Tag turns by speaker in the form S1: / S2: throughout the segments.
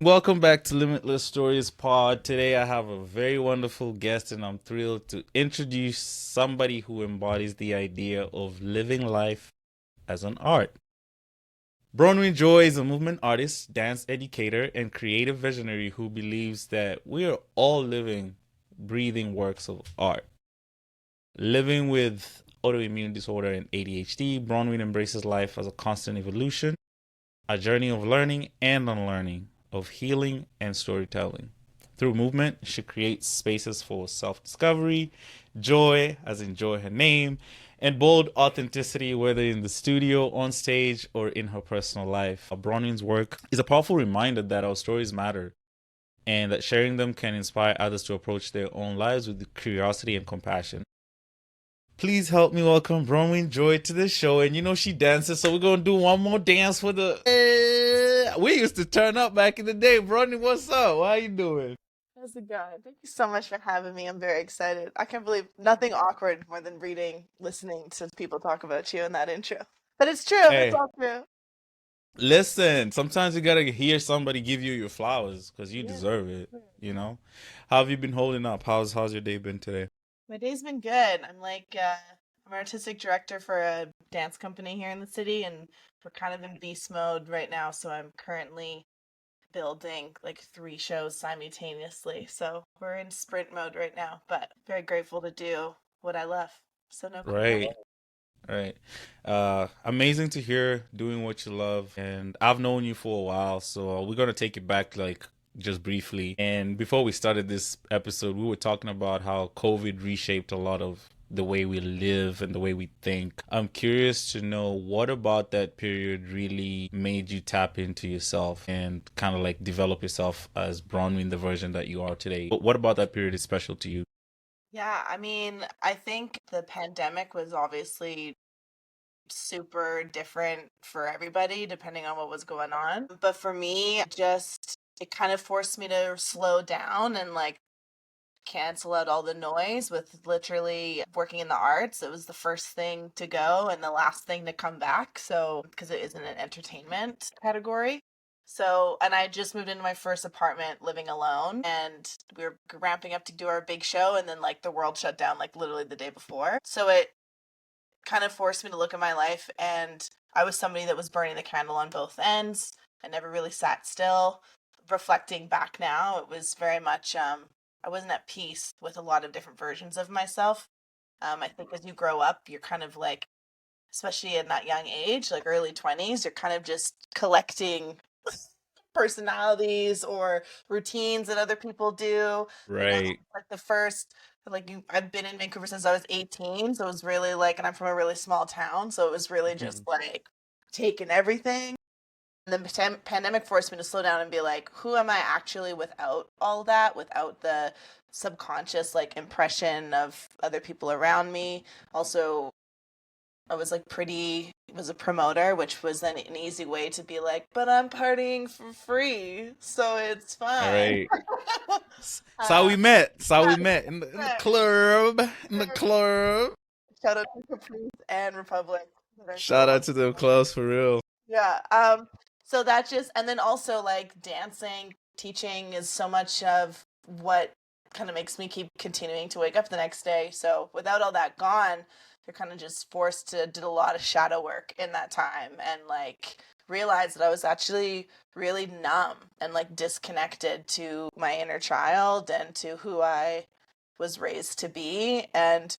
S1: Welcome back to Limitless Stories Pod. Today I have a very wonderful guest, and I'm thrilled to introduce somebody who embodies the idea of living life as an art. Bronwyn Joy is a movement artist, dance educator, and creative visionary who believes that we are all living, breathing works of art. Living with autoimmune disorder and ADHD, Bronwyn embraces life as a constant evolution, a journey of learning and unlearning, of healing and storytelling. Through movement, she creates spaces for self discovery, joy, as in joy her name, and bold authenticity, whether in the studio, on stage, or in her personal life. Bronwyn's work is a powerful reminder that our stories matter and that sharing them can inspire others to approach their own lives with curiosity and compassion. Please help me welcome Bronwyn Joy to the show. And you know she dances, so we're gonna do one more dance for the. We used to turn up back in the day. Bronwyn, what's up? How you doing?
S2: How's it going? Thank you so much for having me. I'm very excited. I can't believe nothing awkward more than listening to people talk about you in that intro. But it's true. It's
S1: Hey,
S2: all true.
S1: listen. Sometimes you gotta hear somebody give you your flowers because you
S2: Yeah.
S1: deserve it.
S2: Yeah.
S1: You know. How have you been holding up? How's your day been today?
S2: My day's been good. I'm an artistic director for a dance company here in the city, and we're kind of in beast mode right now. So I'm currently building like 3 shows simultaneously. So we're in sprint mode right now, but very grateful to do what I love. So no complaints.
S1: Right. Right. Amazing to hear doing what you love. And I've known you for a while, so we're gonna take it back like just briefly. And before we started this episode, we were talking about how COVID reshaped a lot of the way we live and the way we think. I'm curious to know what about that period really made you tap into yourself and kind of like develop yourself as Bronwyn, the version that you are today. What about that period is special to you?
S2: Yeah, I mean, I think the pandemic was obviously super different for everybody depending on what was going on. But for me, just it kind of forced me to slow down and like cancel out all the noise with literally working in the arts. It was the first thing to go and the last thing to come back. So, because it isn't an entertainment category. So, and I just moved into my first apartment living alone, and we were ramping up to do our big show, and then like the world shut down like literally the day before. So it kind of forced me to look at my life, and I was somebody that was burning the candle on both ends. I never really sat still. Reflecting back now, it was very much I wasn't at peace with a lot of different versions of myself. I think as you grow up, you're kind of like, especially in that young age, like early 20s, you're kind of just collecting personalities or routines that other people do. You know,
S1: Right.
S2: like the first, like I've been in Vancouver since I was 18, so it was really like, and I'm from a really small town, so it was really just
S1: Mhm.
S2: like taking everything. And the pandemic forced me to slow down and be like, who am I actually without all that, without the subconscious like impression of other people around me. Also, I was like was a promoter, which was then an easy way to be like, but I'm partying for free, so it's
S1: All
S2: fine.
S1: right. That's how
S2: uh,
S1: we met. That's how we
S2: right,
S1: met in the
S2: right.
S1: club. In the club.
S2: Shout out to Caprice and Republic that are
S1: Shout
S2: still,
S1: out to them clubs for real.
S2: yeah. So that just, and then also like dancing, teaching is so much of what kind of makes me keep continuing to wake up the next day. So without all that gone, you're kind of just forced to do a lot of shadow work in that time and like realize that I was actually really numb and like disconnected to my inner child and to who I was raised to be. And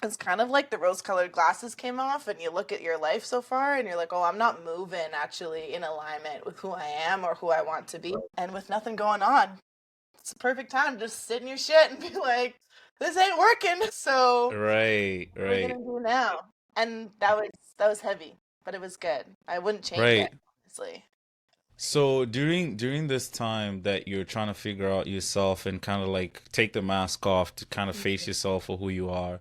S2: it's kind of like the rose-colored glasses came off and you look at your life so far and you're like, oh, I'm not moving actually in alignment with who I am or who I want to be. And with nothing going on, it's a perfect time to just sit in your shit and be like, this ain't working. So
S1: Right,
S2: what are we
S1: right,
S2: gonna do now? And that was heavy, but it was good. I wouldn't change it,
S1: right.
S2: honestly.
S1: So during this time that you're trying to figure out yourself and kind of like take the mask off to kind of face
S2: Mhm.
S1: yourself for who you are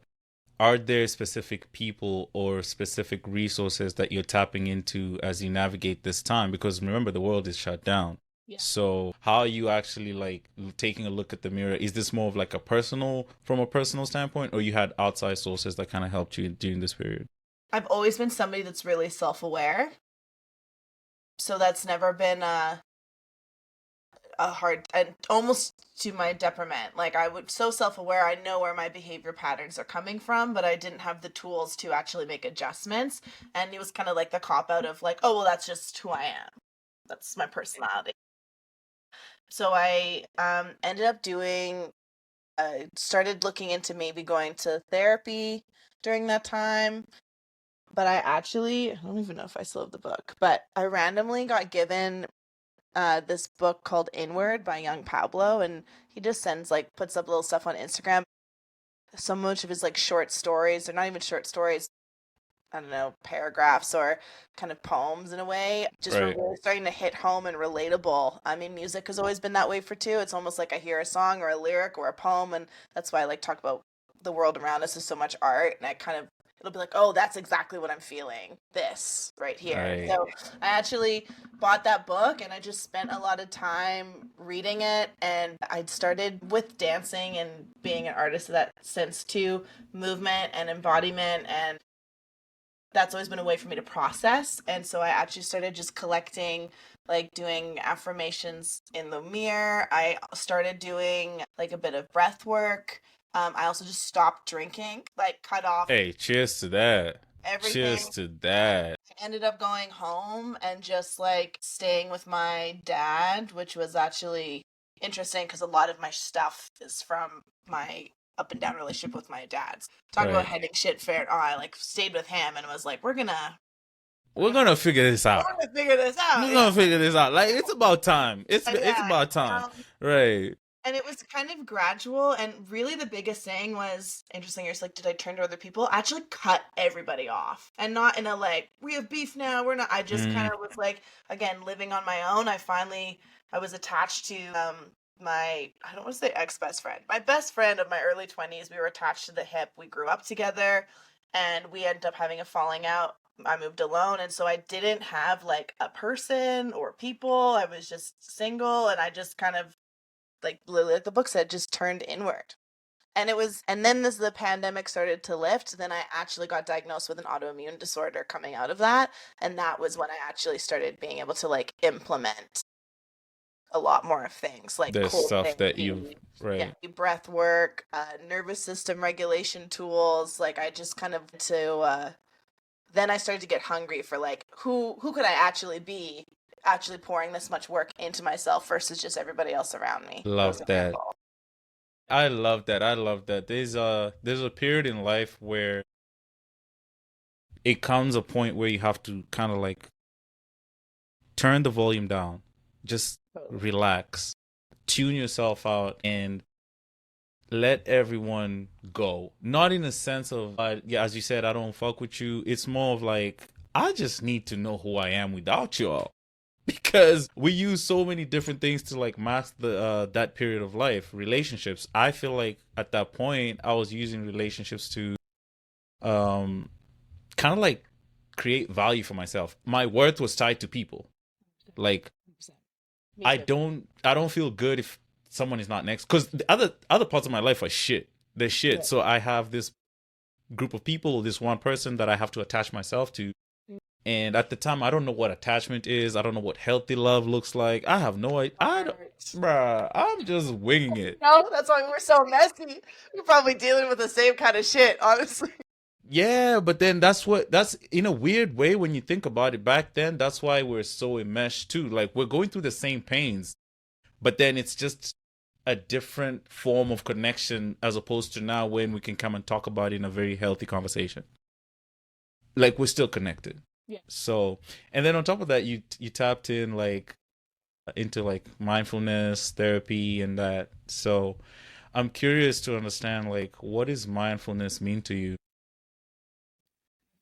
S1: there specific people or specific resources that you're tapping into as you navigate this time? Because remember, the world is shut down.
S2: Yeah.
S1: So how are you actually like taking a look at the mirror? Is this more of like a personal, from a personal standpoint, or you had outside sources that kind of helped you during this period?
S2: I've always been somebody that's really self-aware. So that's never been a hard, and almost to my detriment. Like I would so self-aware, I know where my behavior patterns are coming from, but I didn't have the tools to actually make adjustments. And it was kind of like the cop out of like, oh well, that's just who I am. That's my personality. So I ended up doing started looking into maybe going to therapy during that time. But I don't even know if I still have the book, but I randomly got given this book called Inward by Young Pablo, and he just puts up little stuff on Instagram. So much of his like short stories, they're not even short stories, I don't know, paragraphs or kind of poems in a way, just were
S1: Right.
S2: really starting to hit home and relatable. I mean, music has always been that way for too. It's almost like I hear a song or a lyric or a poem, and that's why I like talk about the world around us is so much art, and I kind of it'll be like, oh, that's exactly what I'm feeling. This right here.
S1: Right.
S2: So I actually bought that book and I just spent a lot of time reading it. And I started with dancing and being an artist of that sense too, movement and embodiment, and that's always been a way for me to process. And so I actually started just collecting, like doing affirmations in the mirror. I started doing like a bit of breath work. I also just stopped drinking, like cut off
S1: Hey, cheers to that. Cheers
S2: everything.
S1: to that.
S2: I ended up going home and just like staying with my dad, which was actually interesting because a lot of my stuff is from my up and down relationship with my dad's. Talk about
S1: Right.
S2: heading shit fair. I like stayed with him and was like, we're
S1: We're
S2: gonna
S1: gonna figure this
S2: we're
S1: out.
S2: gonna figure this out.
S1: We're
S2: Yeah,
S1: gonna figure this out. Like it's about time. It's
S2: yeah.
S1: about time. Right.
S2: And it was kind of gradual, and really the biggest thing was interesting. You're just like, did I turn to other people? I actually cut everybody off, and not in a like we have beef now. We're not. I just kind
S1: Mm,
S2: of was like, again, living on my own. I was attached to my I don't want to say ex best friend, my best friend of my early 20s. We were attached to the hip. We grew up together, and we ended up having a falling out. I moved alone, and so I didn't have like a person or people. I was just single, and I just kind of like literally like the book said, just turned inward. And then as the pandemic started to lift, then I actually got diagnosed with an autoimmune disorder coming out of that. And that was when I actually started being able to like implement a lot more of things like
S1: there's
S2: cold
S1: stuff that you've
S2: therapy, yeah,
S1: right.
S2: breath work, nervous system regulation tools. Like I just kind of then I started to get hungry for like who could I actually be actually pouring this much work into myself versus just everybody else around me. That was
S1: Love
S2: a main
S1: that.
S2: goal.
S1: I love that. I love that. There's a period in life where it comes a point where you have to kind of like turn the volume down. Just
S2: Totally.
S1: relax. Tune yourself out and let everyone go. Not in a sense of yeah, as you said, I don't fuck with you. It's more of like I just need to know who I am without y'all. Because we use so many different things to like mask the that period of life. Relationships, I feel like at that point I was using relationships to um kind of like create value for myself. My worth was tied to people. Like
S2: 100%. Me too.
S1: I don't feel good if someone is not next, because the other parts of my life are shit. They're
S2: Yeah.
S1: shit. So I have this group of people, this one person that I have to attach myself to. And at the time, I don't know what attachment is. I don't know what healthy love looks like. I have no idea. I don't,
S2: Art.
S1: bruh, I'm just winging it.
S2: No, that's why we're so messy. We're probably dealing with the same kind of shit, honestly.
S1: Yeah, but then that's in a weird way when you think about it. Back then, that's why we're so enmeshed too. Like we're going through the same pains, but then it's just a different form of connection as opposed to now when we can come and talk about it in a very healthy conversation. Like we're still connected.
S2: Yeah.
S1: So, and then on top of that, you tapped in like into like mindfulness therapy and that. So, I'm curious to understand like what does mindfulness mean to you?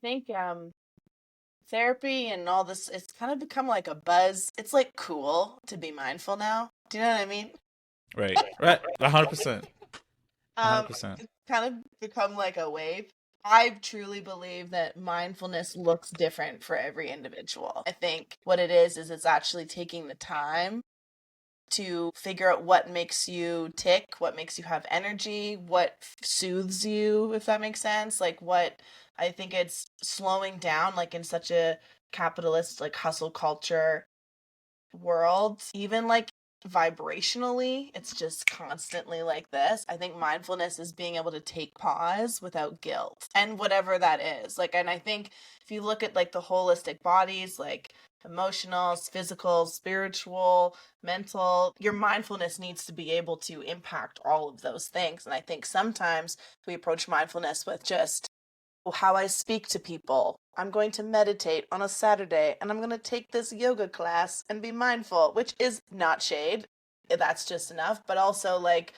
S2: I think therapy and all this, it's kind of become like a buzz. It's like cool to be mindful now. Do you know what I mean?
S1: Right. Right. 100%.
S2: Um,
S1: 100%.
S2: it's kind of become like a wave. I truly believe that mindfulness looks different for every individual. I think what it is it's actually taking the time to figure out what makes you tick, what makes you have energy, what soothes you, if that makes sense. Like what I think it's slowing down, like in such a capitalist, like hustle culture world, even like vibrationally, it's just constantly like this. I think mindfulness is being able to take pause without guilt and whatever that is. Like, and I think if you look at like the holistic bodies, like emotional, physical, spiritual, mental, your mindfulness needs to be able to impact all of those things. And I think sometimes we approach mindfulness with just how I speak to people. I'm going to meditate on a Saturday and I'm going to take this yoga class and be mindful, which is not shade. That's just enough. But also, like,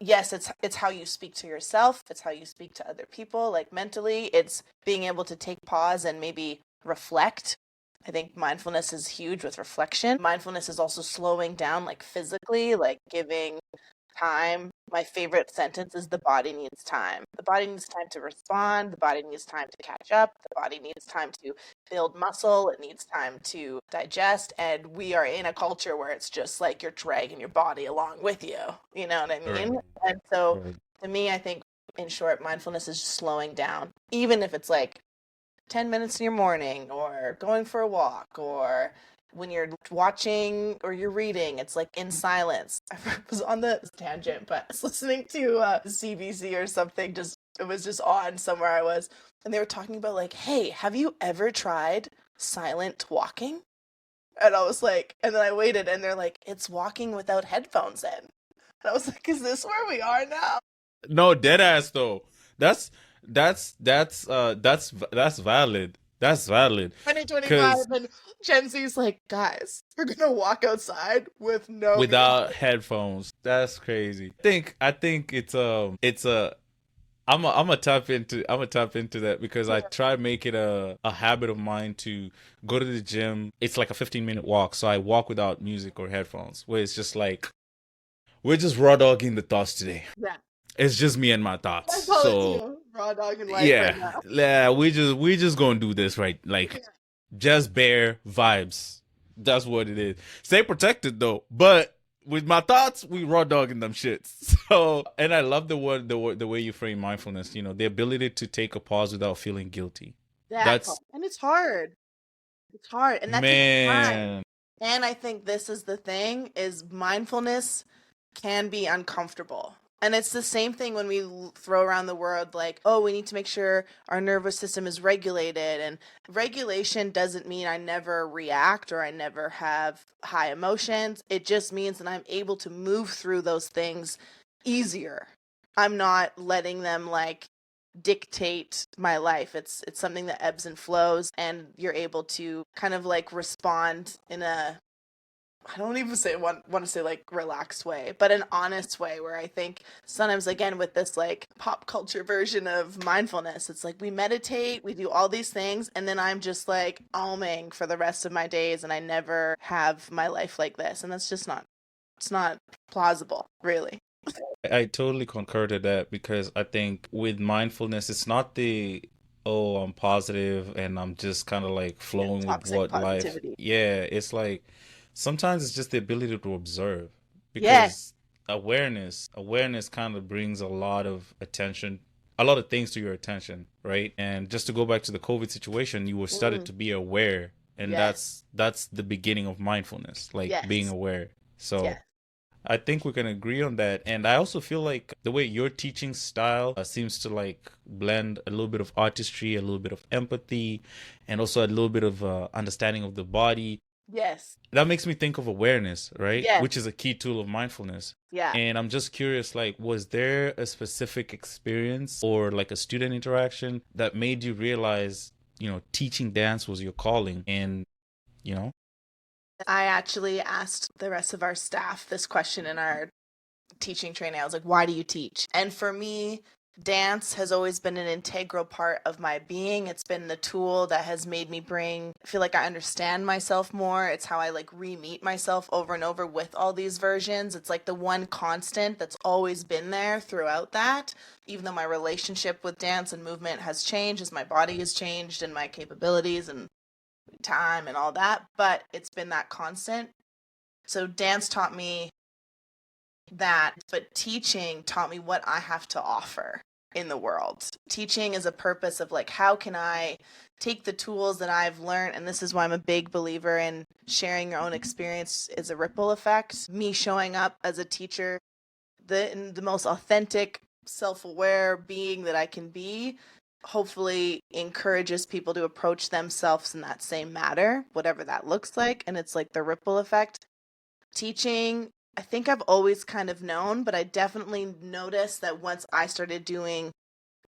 S2: yes, it's how you speak to yourself, it's how you speak to other people, like mentally, it's being able to take pause and maybe reflect. I think mindfulness is huge with reflection. Mindfulness is also slowing down, like physically, like giving time. My favorite sentence is the body needs time. The body needs time to respond. The body needs time to catch up. The body needs time to build muscle. It needs time to digest. And we are in a culture where it's just like you're dragging your body along with you. You know what I
S1: Right.
S2: mean? And so
S1: Right.
S2: to me, I think in short, mindfulness is just slowing down, even if it's like 10 minutes in your morning or going for a walk or when you're watching or you're reading, it's like in silence. I was on the tangent, but I was listening to CBC or something. Just it was just on somewhere I was, and they were talking about like, hey, have you ever tried silent walking? And I was like, and then I waited, and they're like, it's walking without headphones in. And I was like, is this where we are now?
S1: No, dead ass though. That's that's valid. That's valid.
S2: 2025,
S1: Cause
S2: and Gen Z's like, guys, we're gonna walk outside with no music.
S1: without headphones, that's crazy. I think it's a I'm gonna tap into that because I
S2: Yeah.
S1: try to make it a habit of mine to go to the gym. It's like a 15-minute walk, so I walk without music or headphones. Where it's just like we're just raw dogging the thoughts today.
S2: Yeah.
S1: It's just me and my thoughts.
S2: I call it,
S1: So
S2: raw dog in life right
S1: yeah,
S2: now.
S1: yeah, we just gonna do this right, like just bare vibes. That's what it is. Stay protected though, but with my thoughts, we raw dogging them shits. So, and I love the way you frame mindfulness. You know, the ability to take a pause without feeling guilty.
S2: That part.
S1: That's
S2: And it's hard. It's hard. And that takes time.
S1: man.
S2: And I think this is the thing is mindfulness can be uncomfortable. And it's the same thing when we throw around the word like, oh, we need to make sure our nervous system is regulated. And regulation doesn't mean I never react or I never have high emotions. It just means that I'm able to move through those things easier. I'm not letting them like dictate my life. It's something that ebbs and flows and you're able to kind of like respond in a I don't even want to say like relaxed way, but an honest way where I think sometimes again with this like pop culture version of mindfulness, it's like we meditate, we do all these things, and then I'm just like alming for the rest of my days and I never have my life like this. And that's just not it's not plausible, really.
S1: I totally concur to that because I think with mindfulness, it's not the oh I'm positive and I'm just kind of like
S2: Yeah,
S1: flowing with
S2: toxic
S1: what life.
S2: positivity.
S1: Yeah, it's like sometimes it's just the ability to observe
S2: Yeah.
S1: because awareness kind of brings a lot of attention, a lot of things to your attention, right? And just to go back to the COVID situation, you were started
S2: Mm,
S1: to be aware, and
S2: yes.
S1: that's the beginning of mindfulness, like being
S2: Yes.
S1: aware. So
S2: Yes.
S1: I think we can agree on that. And I also feel like the way your teaching style seems to like blend a little bit of artistry, a little bit of empathy, and also a little bit of understanding of the body.
S2: Yes.
S1: That makes me think of awareness, right?
S2: Yes.
S1: Which is a key tool of mindfulness.
S2: Yeah.
S1: And I'm just curious, like, was there a specific experience or like a student interaction that made you realize, teaching dance was your calling? And, you know,
S2: I actually asked the rest of our staff this question in our teaching training. I was like, why do you teach? And for me, dance has always been an integral part of my being. It's been the tool that has made me feel like I understand myself more. It's how I like re-meet myself over and over with all these versions. It's like the one constant that's always been there throughout that. Even though my relationship with dance and movement has changed as my body has changed and my capabilities and time and all that, but it's been that constant. So dance taught me that, but teaching taught me what I have to offer in the world. Teaching is a purpose of like, how can I take the tools that I've learned? And this is why I'm a big believer in sharing your own experience is a ripple effect. Me showing up as a teacher, the most authentic, self-aware being that I can be, hopefully encourages people to approach themselves in that same matter, whatever that looks like. And it's like the ripple effect. Teaching, I think I've always kind of known, but I definitely noticed that once I started doing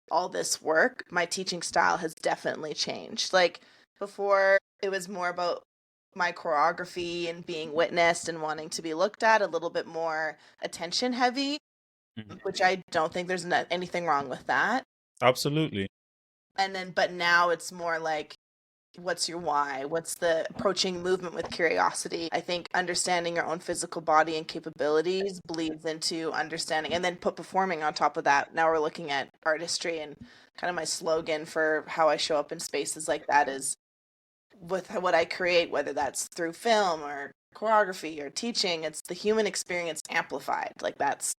S2: all this work, my teaching style has definitely changed. Like before, it was more about my choreography and being witnessed and wanting to be looked at, a little bit more attention heavy,
S1: Mhm.
S2: which I don't think there's anything wrong with that.
S1: Absolutely.
S2: And then, but now it's more like, what's your why? What's the approaching movement with curiosity? I think understanding your own physical body and capabilities bleeds into understanding, and then put performing on top of that. Now we're looking at artistry, and kind of my slogan for how I show up in spaces like that is with what I create, whether that's through film or choreography or teaching, it's the human experience amplified. Like that's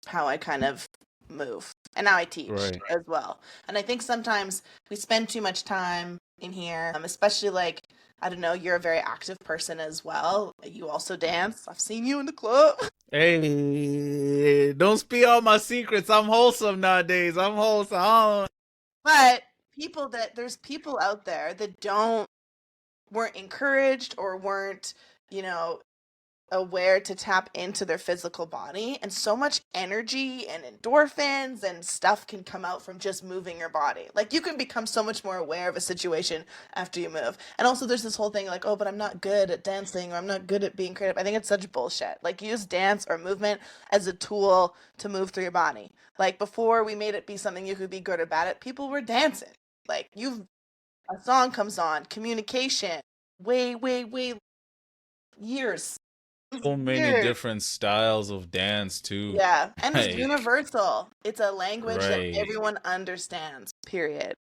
S2: how I kind of move. And now I teach
S1: Right.
S2: as well. And I think sometimes we spend too much time in here, especially like, I don't know, you're a very active person as well. You also dance. I've seen you in the club.
S1: Hey, don't spill all my secrets. I'm wholesome nowadays. I'm wholesome.
S2: But there's people out there that weren't encouraged or weren't, you know, aware to tap into their physical body, and so much energy and endorphins and stuff can come out from just moving your body. Like you can become so much more aware of a situation after you move. And also there's this whole thing like, oh, but I'm not good at dancing or I'm not good at being creative. I think it's such bullshit. Like use dance or movement as a tool to move through your body. Like before we made it be something you could be good or bad at, people were dancing. Like you've a song comes on, communication, way years
S1: So many
S2: years.
S1: different styles of dance too.
S2: Yeah, and it's
S1: Like,
S2: universal. It's a language that
S1: right.
S2: everyone understands, period.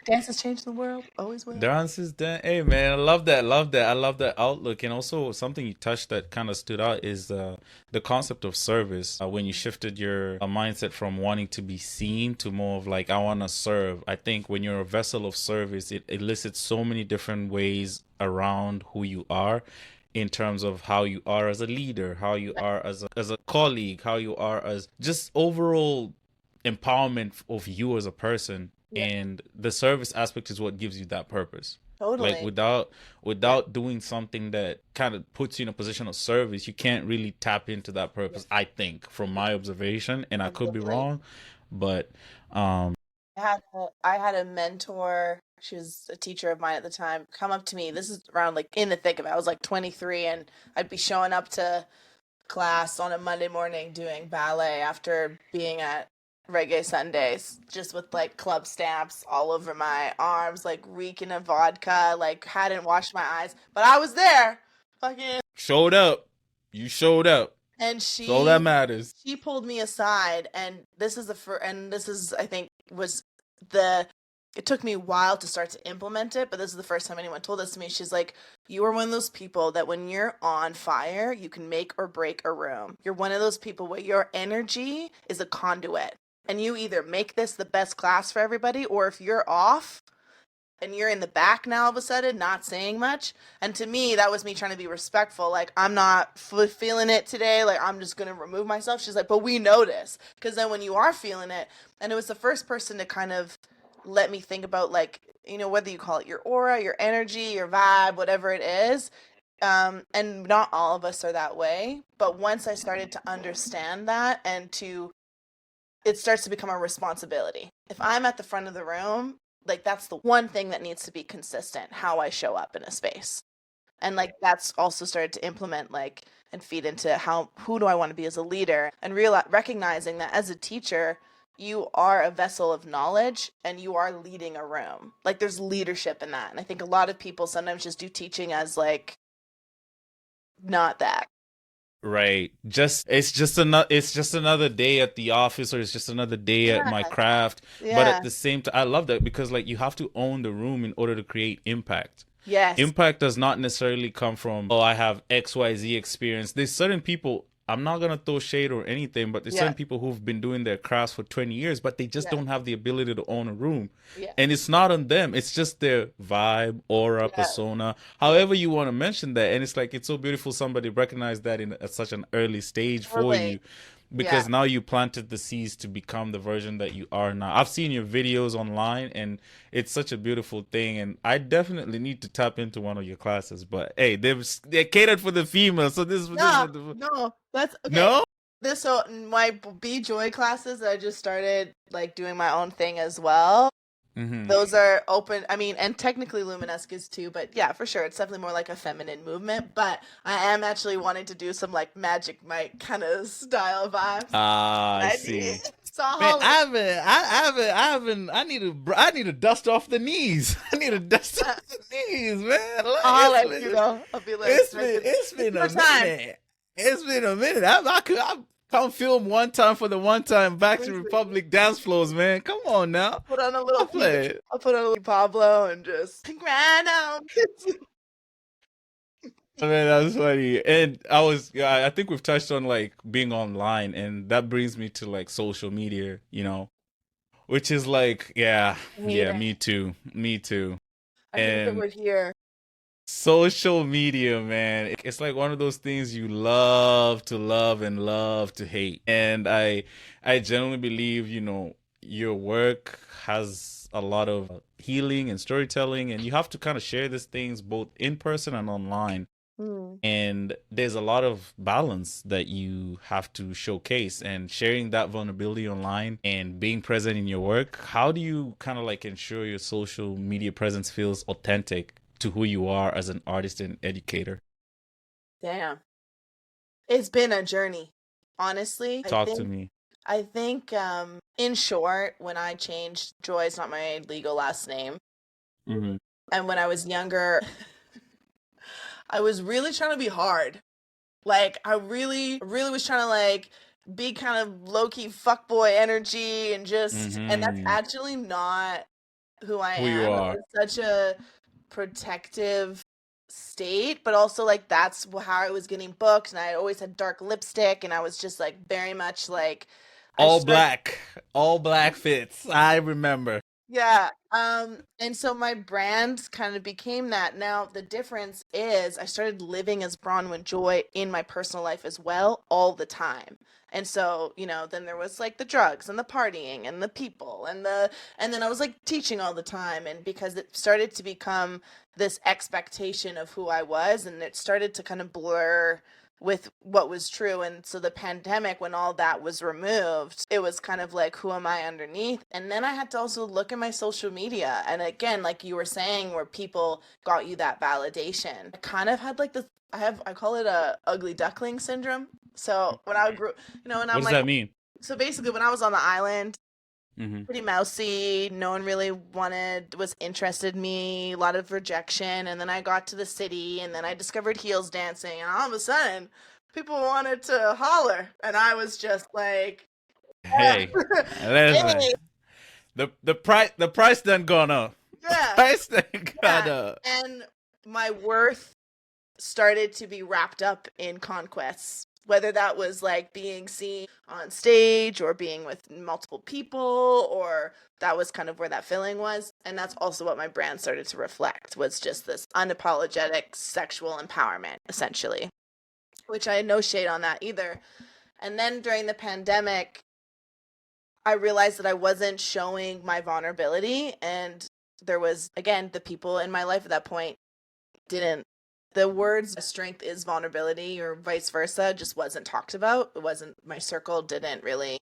S2: Dance has changed the world, always will.
S1: Dance is done. Hey man, I love that. Love that. I love that outlook. And also something you touched that kind of stood out is the concept of service. When you shifted your mindset from wanting to be seen to more of like I want to serve. I think when you're a vessel of service, it elicits so many different ways around who you are, in terms of how you are as a leader, how you are as a colleague, how you are as just overall empowerment of you as a person.
S2: Yeah,
S1: And the service aspect is what gives you that purpose. Like
S2: totally. Yeah,
S1: without doing something that kind of puts you in a position of service, you can't really tap into that
S2: yeah,
S1: purpose, I think, from my observation, and I could be
S2: completely.
S1: wrong. But um
S2: I had a mentor. She was a teacher of mine at the time. Come up to me. This is around like in the thick of it. I was like 23, and I'd be showing up to class on a Monday morning doing ballet after being at Reggae Sundays, just with like club stamps all over my arms, like reeking of vodka, like hadn't washed my eyes, but I was there. Fucking
S1: showed up. You showed up.
S2: and
S1: That's all that matters.
S2: she pulled me aside, and this is I think was the it took me a while to start to implement it, but this is the first time anyone told this to me. She's like, you are one of those people that when you're on fire, you can make or break a room. You're one of those people where your energy is a conduit, and you either make this the best class for everybody, or if you're off and you're in the back now all of a sudden not saying much. And to me that was me trying to be respectful, like I'm not feeling it today, like I'm just going to remove myself. She's like, but we notice, because then when you are feeling it. And it was the first person to kind of let me think about, like, whether you call it your aura, your energy, your vibe, whatever it is. And not all of us are that way, but once I started to understand that, and to it starts to become a responsibility. If I'm at the front of the room, like that's the one thing that needs to be consistent, how I show up in a space. And like that's also started to implement, like, and feed into who do I want to be as a leader, and recognizing that as a teacher, you are a vessel of knowledge and you are leading a room. Like there's leadership in that. And I think a lot of people sometimes just do teaching as like not that.
S1: Right. It's just another day at the office, or it's just another day at my
S2: Yeah.
S1: craft. But at
S2: Yeah.
S1: the same time, I love that because like you have to own the room in order to create impact.
S2: Yes.
S1: Impact does not necessarily come from, oh, I have XYZ experience. There's certain people, I'm not going to throw shade or anything, but there's certain
S2: Yeah.
S1: people who've been doing their crafts for 20 years, but they just
S2: Yeah.
S1: don't have the ability to own a room.
S2: Yeah.
S1: And it's not on them. It's just their vibe, aura,
S2: Yeah.
S1: persona,
S2: Yeah.
S1: however you want to mention that. And it's like, it's so beautiful somebody recognized that at such an early stage for
S2: Totally.
S1: you,
S2: Yeah.
S1: because now you planted the seeds to become the version that you are now. I've seen your videos online and it's such a beautiful thing, and I definitely need to tap into one of your classes. But hey, they're catered for the female, so this is
S2: No,
S1: for the
S2: no, that's okay.
S1: no.
S2: So my Be Joy classes, I just started like doing my own thing as well.
S1: Mm-hmm.
S2: Those are open. I mean, and technically Luminesque is too, but yeah, for sure, it's definitely more like a feminine movement. But I am actually wanting to do some like Magic Mike kind of style vibes.
S1: Ah, I
S2: I
S1: see.
S2: so
S1: Man,
S2: holler.
S1: I haven't. I need to dust off the knees. I need to dust off the knees, man. Like,
S2: I'll let you know. I'll be like,
S1: it's
S2: it's
S1: been
S2: your
S1: a
S2: time.
S1: minute. It's been a minute. I come film one time for the one time back to Republic dance floors, man. Come on now.
S2: Put on a
S1: I
S2: little
S1: play.
S2: I'll put on a little Pablo and just grind on.
S1: I mean, that's funny. And I think we've touched on like being online, and that brings me to like social media, which is like, yeah,
S2: I hate
S1: yeah,
S2: it.
S1: me too, me too.
S2: I hate that
S1: And
S2: we're here.
S1: social media, man, it's like one of those things you love to love and love to hate. And I genuinely believe, your work has a lot of healing and storytelling, and you have to kind of share these things both in person and online.
S2: Hmm.
S1: And there's a lot of balance that you have to showcase, and sharing that vulnerability online and being present in your work. How do you kind of like ensure your social media presence feels authentic to who you are as an artist and educator?
S2: Damn. It's been a journey. Honestly,
S1: Talk to me.
S2: I think in short, when I changed Joy is not my legal last name.
S1: Mm-hmm.
S2: And when I was younger, I was really trying to be hard. Like I really was trying to like be kind of low-key fuckboy energy and that's
S1: Mm-hmm.
S2: actually not who I
S1: Who you
S2: am. It
S1: are.
S2: was such a protective state, but also like that's how I was getting booked, and I always had dark lipstick, and I was just like very much like I
S1: All
S2: started.
S1: black. All black fits. I remember.
S2: Yeah. And so my brand kind of became that. Now the difference is I started living as Bronwyn Joy in my personal life as well all the time. And so, then there was like the drugs and the partying and the people and then I was like teaching all the time, and because it started to become this expectation of who I was, and it started to kind of blur with what was true. And so the pandemic, when all that was removed, it was kind of like, who am I underneath? And then I had to also look at my social media. And again, like you were saying, where people got you that validation, I kind of had like this, I call it a ugly duckling syndrome. So when I grew, and
S1: What
S2: I'm
S1: does
S2: like,
S1: that mean?
S2: so basically when I was on the island,
S1: Mm-hmm.
S2: pretty mousy. No one really was interested in me. A lot of rejection. And then I got to the city, and then I discovered heels dancing, and all of a sudden, people wanted to holler, and I was just like,
S1: Hey, listen.
S2: hey,
S1: The price done gone up. The
S2: yeah,
S1: price done gone
S2: yeah.
S1: up.
S2: And my worth started to be wrapped up in conquests, whether that was like being seen on stage or being with multiple people, or that was kind of where that feeling was. And that's also what my brand started to reflect, was just this unapologetic sexual empowerment, essentially, which I had no shade on that either. And then during the pandemic, I realized that I wasn't showing my vulnerability, and there was again the people in my life at that point didn't, the words strength is vulnerability or vice versa just wasn't talked about. It wasn't, my circle didn't really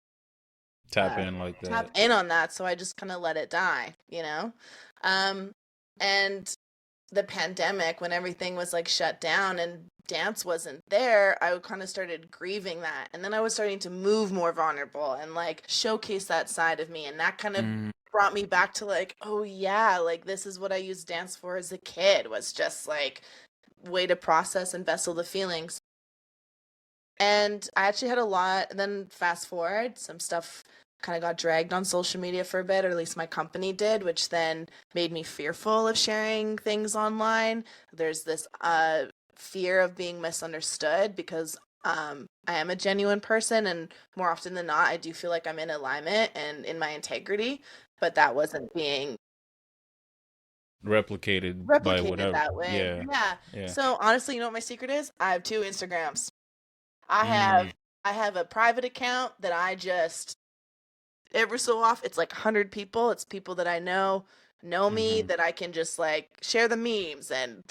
S1: Tap in like
S2: tap
S1: that.
S2: in on that, so I just kind of let it die. um and the pandemic, when everything was like shut down and dance wasn't there, I kind of started grieving that, and then I was starting to move more vulnerable and like showcase that side of me, and that kind of
S1: Mm.
S2: brought me back to like, oh yeah, like this is what I used dance for as a kid, was just like way to process and vessel the feelings. And I actually had a lot, and then fast forward, some stuff kind of got dragged on social media for a bit, or at least my company did, which then made me fearful of sharing things online. There's this fear of being misunderstood because I am a genuine person, and more often than not, I do feel like I'm in alignment and in my integrity, but that wasn't being
S1: Replicated by
S2: replicated
S1: whatever.
S2: that way.
S1: Yeah.
S2: Yeah.
S1: Yeah.
S2: So honestly, you know what my secret is? I have two Instagrams. I
S1: Mm,
S2: have I have a private account that I just every so often it's like 100 people. It's people that I know me,
S1: mm-hmm.
S2: that I can just like share the memes and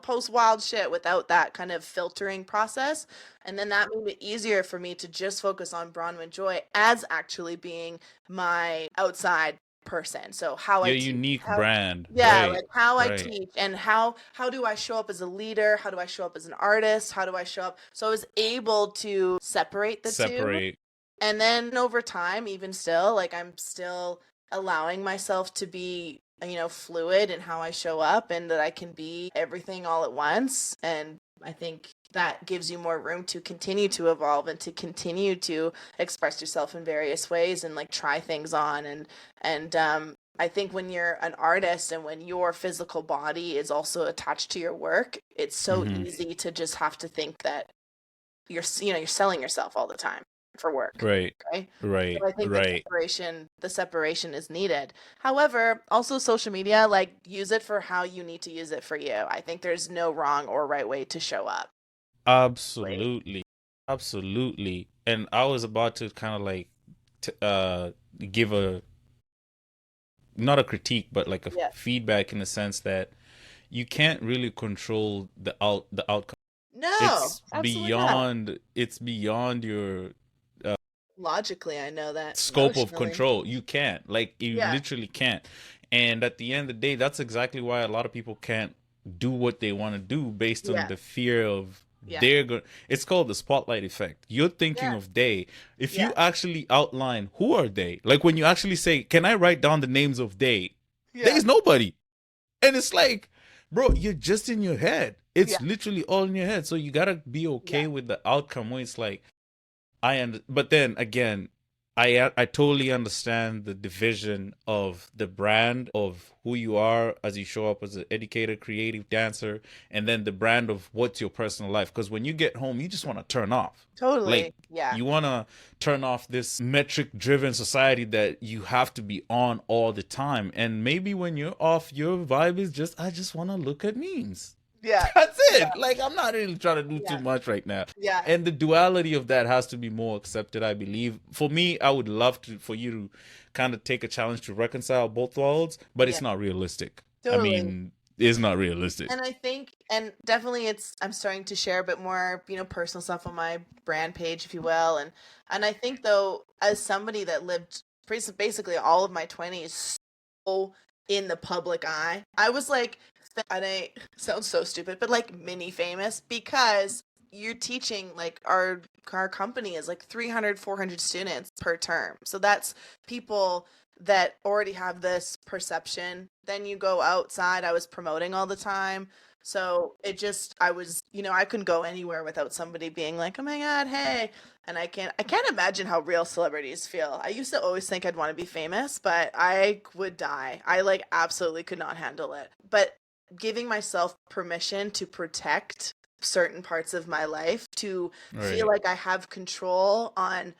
S2: post wild shit without that kind of filtering process. And then that made it easier for me to just focus on Bronwyn Joy as actually being my outside person. So how I
S1: Your
S2: teach,
S1: unique
S2: how
S1: brand.
S2: yeah,
S1: Right.
S2: like how I
S1: Right.
S2: teach and how do I show up as a leader? How do I show up as an artist? How do I show up? So I was able to separate the two.
S1: Separate.
S2: And then over time, even still, like I'm still allowing myself to be, fluid in how I show up and that I can be everything all at once. And I think that gives you more room to continue to evolve and to continue to express yourself in various ways and like try things on. And I think when you're an artist and when your physical body is also attached to your work, it's so
S1: Mm-hmm.
S2: easy to just have to think that you're selling yourself all the time for work,
S1: Right.
S2: right?
S1: Right.
S2: So I think
S1: Right.
S2: the separation is needed. However, also social media, like use it for how you need to use it for you. I think there's no wrong or right way to show up. Like,
S1: Absolutely. Absolutely. And I was about to kind of like t give a not a critique, but like a
S2: yeah.
S1: feedback in the sense that you can't really control the outcome.
S2: No, absolutely not.
S1: It's beyond your
S2: Logically, I know that.
S1: scope of
S2: Emotionally.
S1: control. You can't. Like you
S2: Yeah.
S1: literally can't. And at the end of the day, that's exactly why a lot of people can't do what they want to do based on
S2: Yeah.
S1: the fear of
S2: Yeah.
S1: they're going it's called the spotlight effect. You're thinking
S2: Yeah.
S1: of they. If
S2: Yeah.
S1: you actually outline who are they, like when you actually say, "Can I write down the names of they?"
S2: Yeah.
S1: There's nobody. And it's like, bro, you're just in your head.
S2: Yeah.
S1: It's literally all in your head. So you gotta be
S2: Yeah.
S1: okay with the outcome when it's like, but then again, I totally understand the division of the brand of who you are as you show up as an educator, creative dancer, and then the brand of what's your personal life. Because when you get home, you just want to turn off. Like
S2: Totally. Yeah.
S1: you want to turn off this metric driven society that you have to be on all the time. And maybe when you're off, your vibe is just, I just want to look at memes.
S2: Yeah.
S1: That's
S2: Yeah.
S1: it. Like I'm not really trying to do too
S2: Yeah.
S1: much right now.
S2: Yeah.
S1: And the duality of that has to be more accepted, I believe. For me, I would love to for you to kind of take a challenge to reconcile both worlds, but
S2: Yeah.
S1: it's not realistic. I
S2: Totally.
S1: mean, it's not realistic.
S2: And I think, and definitely I'm starting to share a bit more, personal stuff on my brand page, if you will. And I think though, as somebody that lived basically all of my 20s so in the public eye, I was like, and I sounds so stupid, but like mini famous because you're teaching like our company is like 300, 400 students per term. So that's people that already have this perception. Then you go outside. I was promoting all the time. So I was, I couldn't go anywhere without somebody being like, "Oh my God, hey." And I can't imagine how real celebrities feel. I used to always think I'd want to be famous, but I would die. I like absolutely could not handle it. But giving myself permission to protect certain parts of my life, to feel
S1: Right.
S2: like I have control on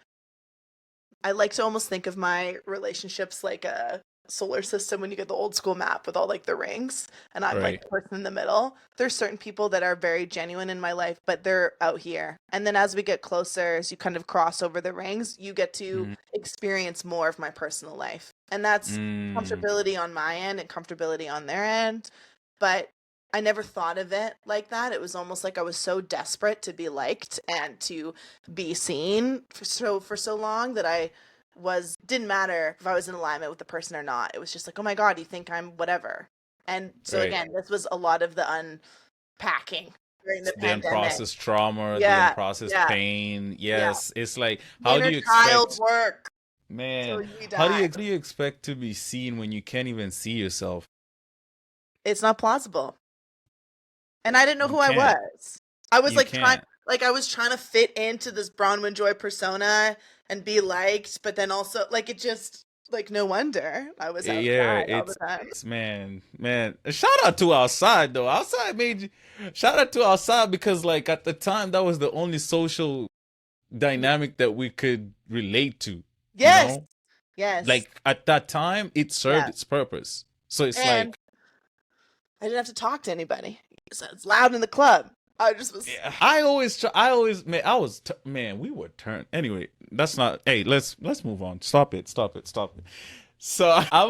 S2: I like to almost think of my relationships like a solar system when you get the old school map with all like the rings and I'm like
S1: Right.
S2: the person in the middle. There's certain people that are very genuine in my life, but they're out here. And then as we get closer, as you kind of cross over the rings, you get to
S1: Mm,
S2: experience more of my personal life. And that's
S1: mm,
S2: comfortability on my end and comfortability on their end. But I never thought of it like that. It was almost like I was so desperate to be liked and to be seen for so long that I was didn't matter if I was in alignment with the person or not. It was just like, oh my God, you think I'm whatever. And so
S1: right.
S2: again, this was a lot of the unpacking during the
S1: The
S2: pandemic.
S1: unprocessed trauma, the
S2: Yeah,
S1: unprocessed
S2: yeah,
S1: pain.
S2: yeah.
S1: Yes, it's like how do
S2: Inner
S1: you
S2: child
S1: expect,
S2: work
S1: man?
S2: till you
S1: How do
S2: die.
S1: you expect to be seen when you can't even see yourself?
S2: It's not plausible. And I didn't know
S1: You
S2: who I
S1: can't.
S2: was. I was
S1: You
S2: like trying
S1: can't.
S2: like I was trying to fit into this Bronwyn Joy persona and be liked, but then also like it just like no wonder I was
S1: Yeah,
S2: outside all the time.
S1: man. Shout out to outside though. Outside made you. Shout out to outside because like at the time that was the only social dynamic that we could relate to. You
S2: Yes,
S1: know,
S2: yes,
S1: like at that time it served
S2: yeah.
S1: its purpose. So it's
S2: And
S1: like,
S2: I didn't have to talk to anybody. So it's loud in the club. I just was.
S1: yeah, I always, man, man, we were turned. Anyway, that's not. Hey, let's move on. Stop it. So I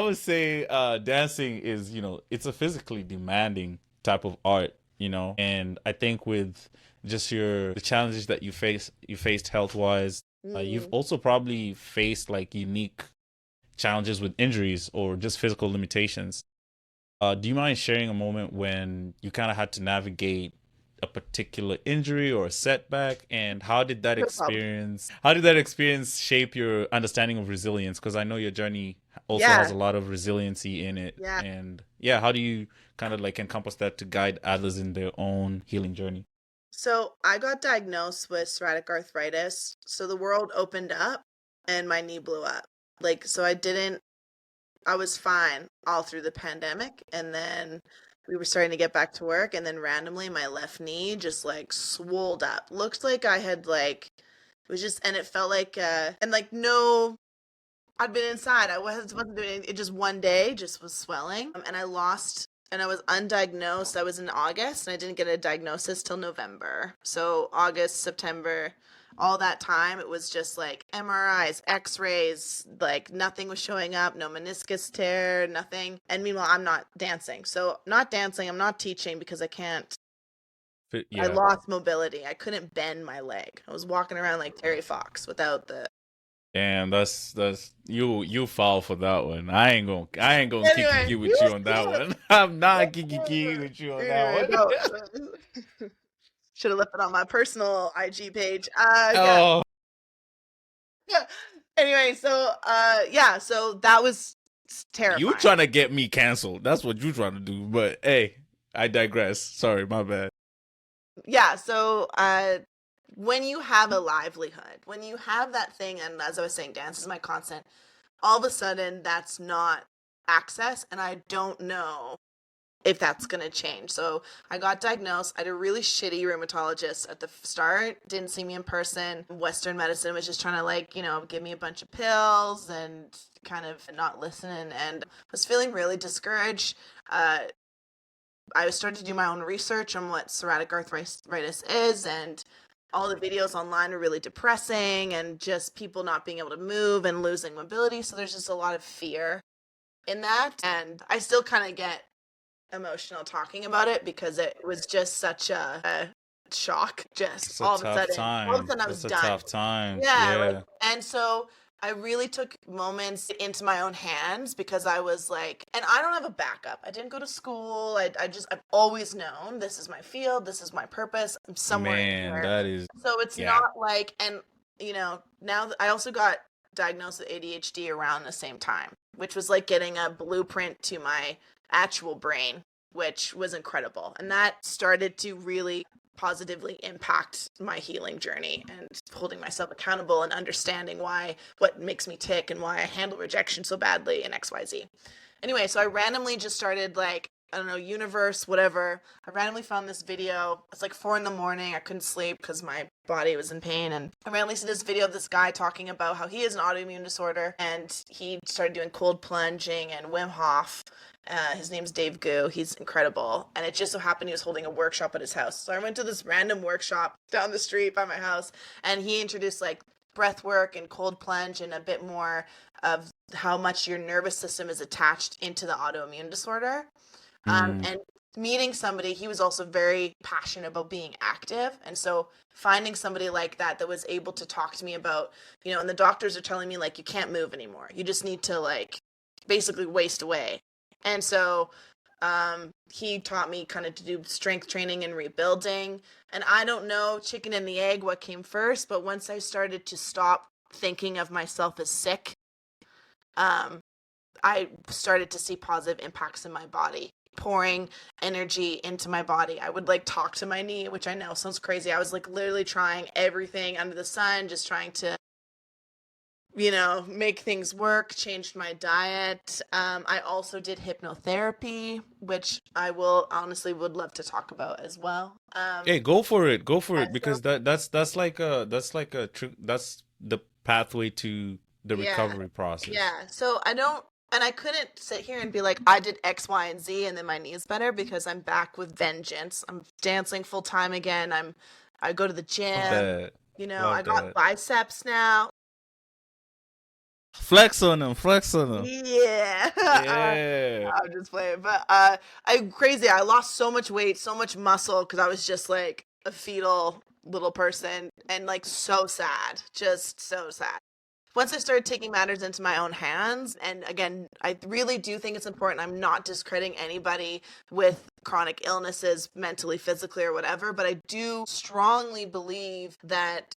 S1: would say dancing is, it's a physically demanding type of art, and I think with just the challenges that you faced health wise, you've
S2: Mm.
S1: also probably faced like unique challenges with injuries or just physical limitations. Do you mind sharing a moment when you kind of had to navigate a particular injury or a setback, and
S2: No problem.
S1: how did that experience shape your understanding of resilience? Because I know your journey also has
S2: Yeah,
S1: a lot of resiliency in it,
S2: yeah.
S1: and yeah, how do you kind of like encompass that to guide others in their own healing journey?
S2: So I got diagnosed with psoriatic arthritis. So the world opened up and my knee blew up. Like, so I was fine all through the pandemic. And then we were starting to get back to work. And then randomly my left knee just like swolled up. Looked like I had like, it was just, and it felt like, and like no, I'd been inside. I wasn't doing anything. It just one day just was swelling. And I lost, and I was undiagnosed. I was in August and I didn't get a diagnosis till November. So August, September, all that time, it was just like MRIs, X-rays, like nothing was showing up, no meniscus tear, nothing. And meanwhile, I'm not dancing. So not dancing, I'm not teaching because I can't. I
S1: Yeah.
S2: lost mobility. I couldn't bend my leg. I was walking around like Terry Fox without the.
S1: Damn, that's you fall for that one. I ain't gonna
S2: Anyway,
S1: kiki with you on that one. I'm not kiki with you on that
S2: anyway,
S1: one.
S2: should have left it on my personal IG page. Yeah.
S1: Oh,
S2: Anyway, so yeah, so that was
S1: you
S2: terrifying.
S1: trying to get me canceled? That's what you trying to do. But hey, I digress. Sorry, my bad.
S2: Yeah, so when you have a livelihood, when you have that thing, and as I was saying, dance is my constant, all of a sudden that's not access, and I don't know if that's going to change. So I got diagnosed. I had a really shitty rheumatologist at the start, didn't see me in person. Western medicine was just trying to, like, give me a bunch of pills and kind of not listen, and was feeling really discouraged. I started to do my own research on what psoriatic arthritis is, and all the videos online are really depressing and just people not being able to move and losing mobility. So there's just a lot of fear in that. And I still kind of get emotional talking about it because it was just such a shock. Just
S1: It's a tough
S2: all of a
S1: time.
S2: sudden I was
S1: That's a
S2: done.
S1: tough time.
S2: Yeah, like,
S1: Yeah.
S2: and so I really took moments into my own hands because I was like, and I don't have a backup. I didn't go to school. I've always known this is my field, this is my purpose. I'm somewhere in
S1: Man,
S2: here.
S1: that is,
S2: So it's
S1: yeah.
S2: not like, and now I also got diagnosed with ADHD around the same time, which was like getting a blueprint to my actual brain, which was incredible. And that started to really positively impact my healing journey and holding myself accountable and understanding what makes me tick and why I handle rejection so badly and XYZ. Anyway, so I randomly just started like, I don't know, universe, whatever. I randomly found this video. It's like 4 a.m. I couldn't sleep because my body was in pain. And I randomly see this video of this guy talking about how he has an autoimmune disorder and he started doing cold plunging and Wim Hof. His name's Dave Gu. He's incredible. And it just so happened he was holding a workshop at his house. So I went to this random workshop down the street by my house and he introduced like breath work and cold plunge and a bit more of how much your nervous system is attached into the autoimmune disorder.
S1: Mm,
S2: And meeting somebody, he was also very passionate about being active. And so finding somebody like that was able to talk to me about, and the doctors are telling me, like, you can't move anymore. You just need to, like, basically waste away. And so he taught me kind of to do strength training and rebuilding. And I don't know, chicken and the egg, what came first. But once I started to stop thinking of myself as sick, um, I started to see positive impacts in my body pouring energy into my body. I would like talk to my knee, which I know sounds crazy. I was like literally trying everything under the sun, just trying to, make things work, changed my diet. I also did hypnotherapy, which I will honestly would love to talk about as well.
S1: Hey, go for
S2: Yeah,
S1: it,
S2: so
S1: because that's the pathway to the
S2: yeah,
S1: recovery process.
S2: yeah. So I don't, and I couldn't sit here and be like, I did X, Y, and Z, and then my knee is better because I'm back with vengeance. I'm dancing full time again. I go to the
S1: Love
S2: gym.
S1: that.
S2: I
S1: Love
S2: got
S1: that.
S2: biceps now.
S1: Flex on them. Flex on them.
S2: Yeah.
S1: Yeah.
S2: I'm just playing. But I'm crazy. I lost so much weight, so much muscle because I was just like a fetal little person and like so sad. Just so sad. Once I started taking matters into my own hands, and again, I really do think it's important. I'm not discrediting anybody with chronic illnesses, mentally, physically, or whatever, but I do strongly believe that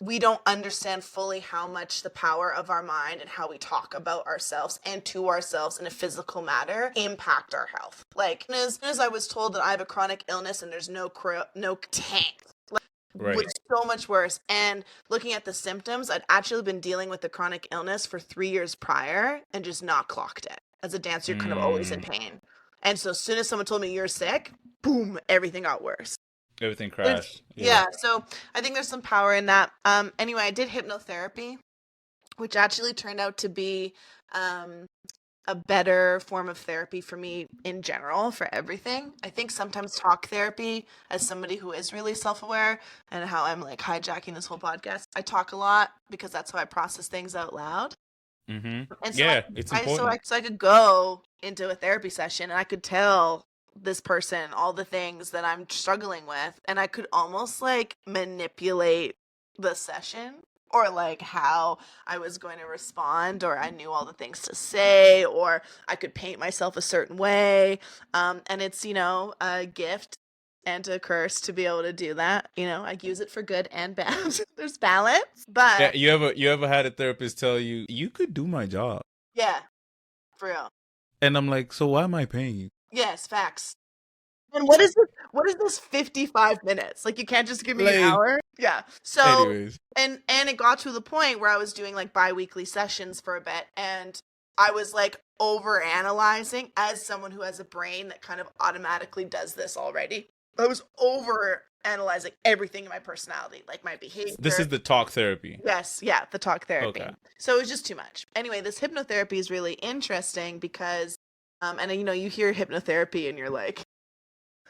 S2: we don't understand fully how much the power of our mind and how we talk about ourselves and to ourselves in a physical matter impact our health. Like, as soon as I was told that I have a chronic illness and there's no tank, like, was
S1: Right.
S2: so much worse. And looking at the symptoms, I'd actually been dealing with the chronic illness for 3 years prior and just not clocked it. As a dancer, you're kind of always in
S1: Mm.
S2: pain. And so as soon as someone told me you're sick, boom, everything got worse.
S1: Everything
S2: There's,
S1: crashed. Yeah.
S2: yeah, so I think there's some power in that. Anyway, I did hypnotherapy, which actually turned out to be um, a better form of therapy for me in general for everything. I think sometimes talk therapy, as somebody who is really self-aware and how I'm like hijacking this whole podcast, I talk a lot because that's how I process things out loud.
S1: Mm-hmm.
S2: And so
S1: Yeah, it's important.
S2: I could go into a therapy session and I could tell this person all the things that I'm struggling with, and I could almost like manipulate the session or like how I was going to respond, or I knew all the things to say, or I could paint myself a certain way. And it's, a gift and a curse to be able to do that. I use it for good and bad. There's balance,
S1: Yeah,
S2: but
S1: you ever had a therapist tell you you could do my job?
S2: yeah, for real.
S1: And I'm like, so why am I paying you?
S2: Yes, facts. And what is this 55 minutes? Like you can't just give me an
S1: Like,
S2: hour? Yeah. So
S1: anyways.
S2: and it got to the point where I was doing like bi-weekly sessions for a bit, and I was like over analyzing as someone who has a brain that kind of automatically does this already. I was over analyzing everything in my personality, like my
S1: This
S2: behavior.
S1: is the talk therapy.
S2: Yes, yeah, the talk therapy.
S1: Okay.
S2: So it was just too much. Anyway, this hypnotherapy is really interesting because and you hear hypnotherapy and you're like,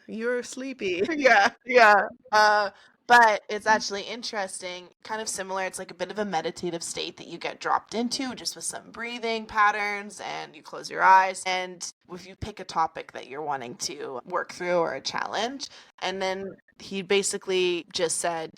S2: you're sleepy. Yeah, yeah. But it's actually interesting, kind of similar. It's like a bit of a meditative state that you get dropped into just with some breathing patterns, and you close your eyes. And if you pick a topic that you're wanting to work through or a challenge, and then he basically just said,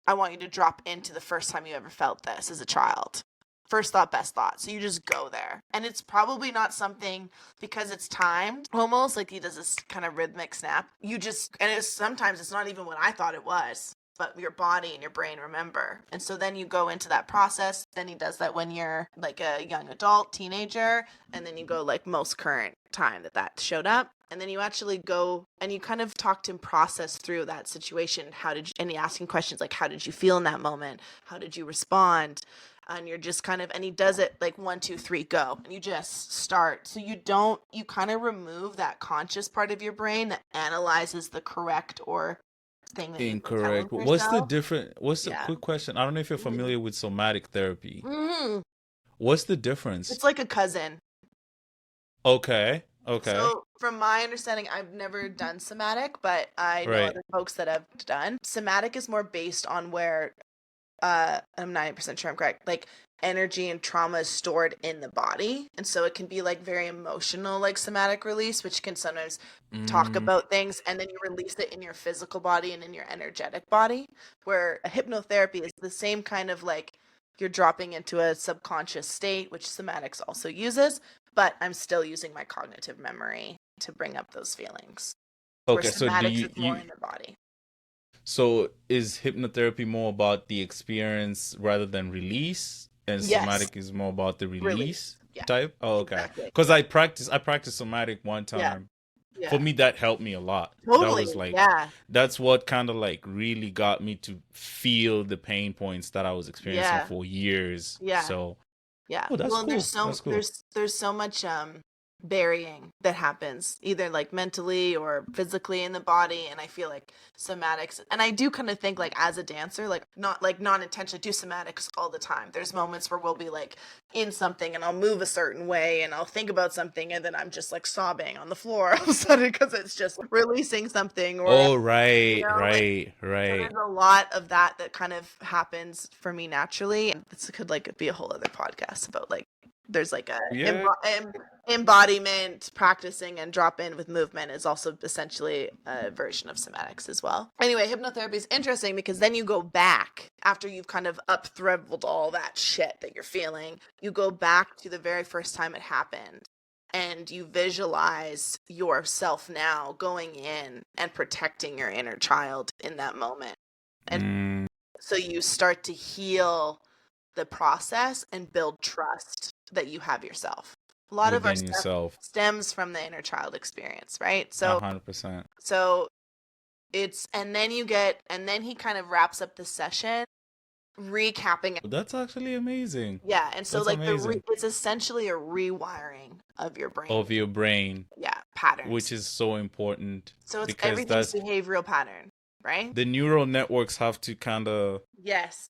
S2: I want you to drop into the first time you ever felt this as a child. First thought, best thought. So you just go there. And it's probably not something, because it's timed almost like he does this kind of rhythmic snap. And sometimes it's not even what I thought it was, but your body and your brain remember. And so then you go into that process. Then he does that when you're like a young adult, teenager, and then you go like most current time that showed up. And then you actually go and you kind of talk to him, process through that situation. And he asking questions like, how did you feel in that moment? How did you respond? And you're just kind of, and he does it like 1, 2, 3, go. And you just start. So you kind of remove that conscious part of your brain that analyzes the correct or thing that you've been telling
S1: Incorrect. But
S2: yourself.
S1: what's the
S2: Yeah.
S1: quick question? I don't know if you're
S2: Mm-hmm.
S1: familiar with somatic therapy.
S2: Mm-hmm.
S1: What's the difference?
S2: It's like a cousin.
S1: Okay. Okay.
S2: So, from my understanding, I've never done somatic, but I know
S1: Right.
S2: other folks that have done. Somatic is more based on where, I'm 90% sure I'm correct, like energy and trauma is stored in the body. And so it can be like very emotional, like somatic release, which can sometimes talk
S1: Mm,
S2: about things and then you release it in your physical body and in your energetic body. Where a hypnotherapy is the same kind of like you're dropping into a subconscious state, which somatics also uses, but I'm still using my cognitive memory to bring up those feelings. Where
S1: okay. So do
S2: somatics
S1: you
S2: is more
S1: you
S2: in the body.
S1: so is hypnotherapy more about the experience rather than release, and
S2: Yes,
S1: somatic is more about the
S2: release.
S1: release?
S2: Yeah,
S1: type. Oh, okay.
S2: exactly.
S1: Because I practiced somatic one
S2: Yeah,
S1: time. For
S2: yeah,
S1: me, that helped me a lot. That
S2: totally.
S1: was like,
S2: Yeah,
S1: that's what kind of like really got me to feel the pain points that I was experiencing
S2: yeah,
S1: for years.
S2: yeah.
S1: So,
S2: Yeah.
S1: oh, that's
S2: Well, and
S1: cool. That's cool.
S2: there's so much burying that happens either like mentally or physically in the body, and I feel like somatics, and I do kind of think like as a dancer, like not intentionally do somatics all the time. There's moments where we'll be like in something and I'll move a certain way and I'll think about something and then I'm just like sobbing on the floor all of a sudden because it's just releasing something, or
S1: Oh,
S2: you
S1: right,
S2: know, like,
S1: right,
S2: so
S1: right.
S2: there's a lot of that kind of happens for me naturally. And this could like be a whole other podcast about like there's like a
S1: Yeah.
S2: embodiment practicing, and drop in with movement is also essentially a version of somatics as well. Anyway, hypnotherapy is interesting because then you go back after you've kind of up-threveled all that shit that you're feeling. You go back to the very first time it happened and you visualize yourself now going in and protecting your inner child in that moment. And
S1: Mm,
S2: so you start to heal the process and build trust that you have yourself. A lot of our
S1: within
S2: stuff
S1: yourself.
S2: stems from the inner child experience, right?
S1: 100%.
S2: So it's, and then he kind of wraps up the session recapping.
S1: That's actually amazing.
S2: Yeah, and so
S1: That's
S2: like
S1: amazing.
S2: it's essentially a rewiring of your brain.
S1: Of your brain,
S2: Yeah,
S1: which
S2: patterns.
S1: is so important
S2: So it's
S1: because
S2: everything's
S1: that's
S2: behavioral pattern, right?
S1: the neural networks have to kind of
S2: Yes.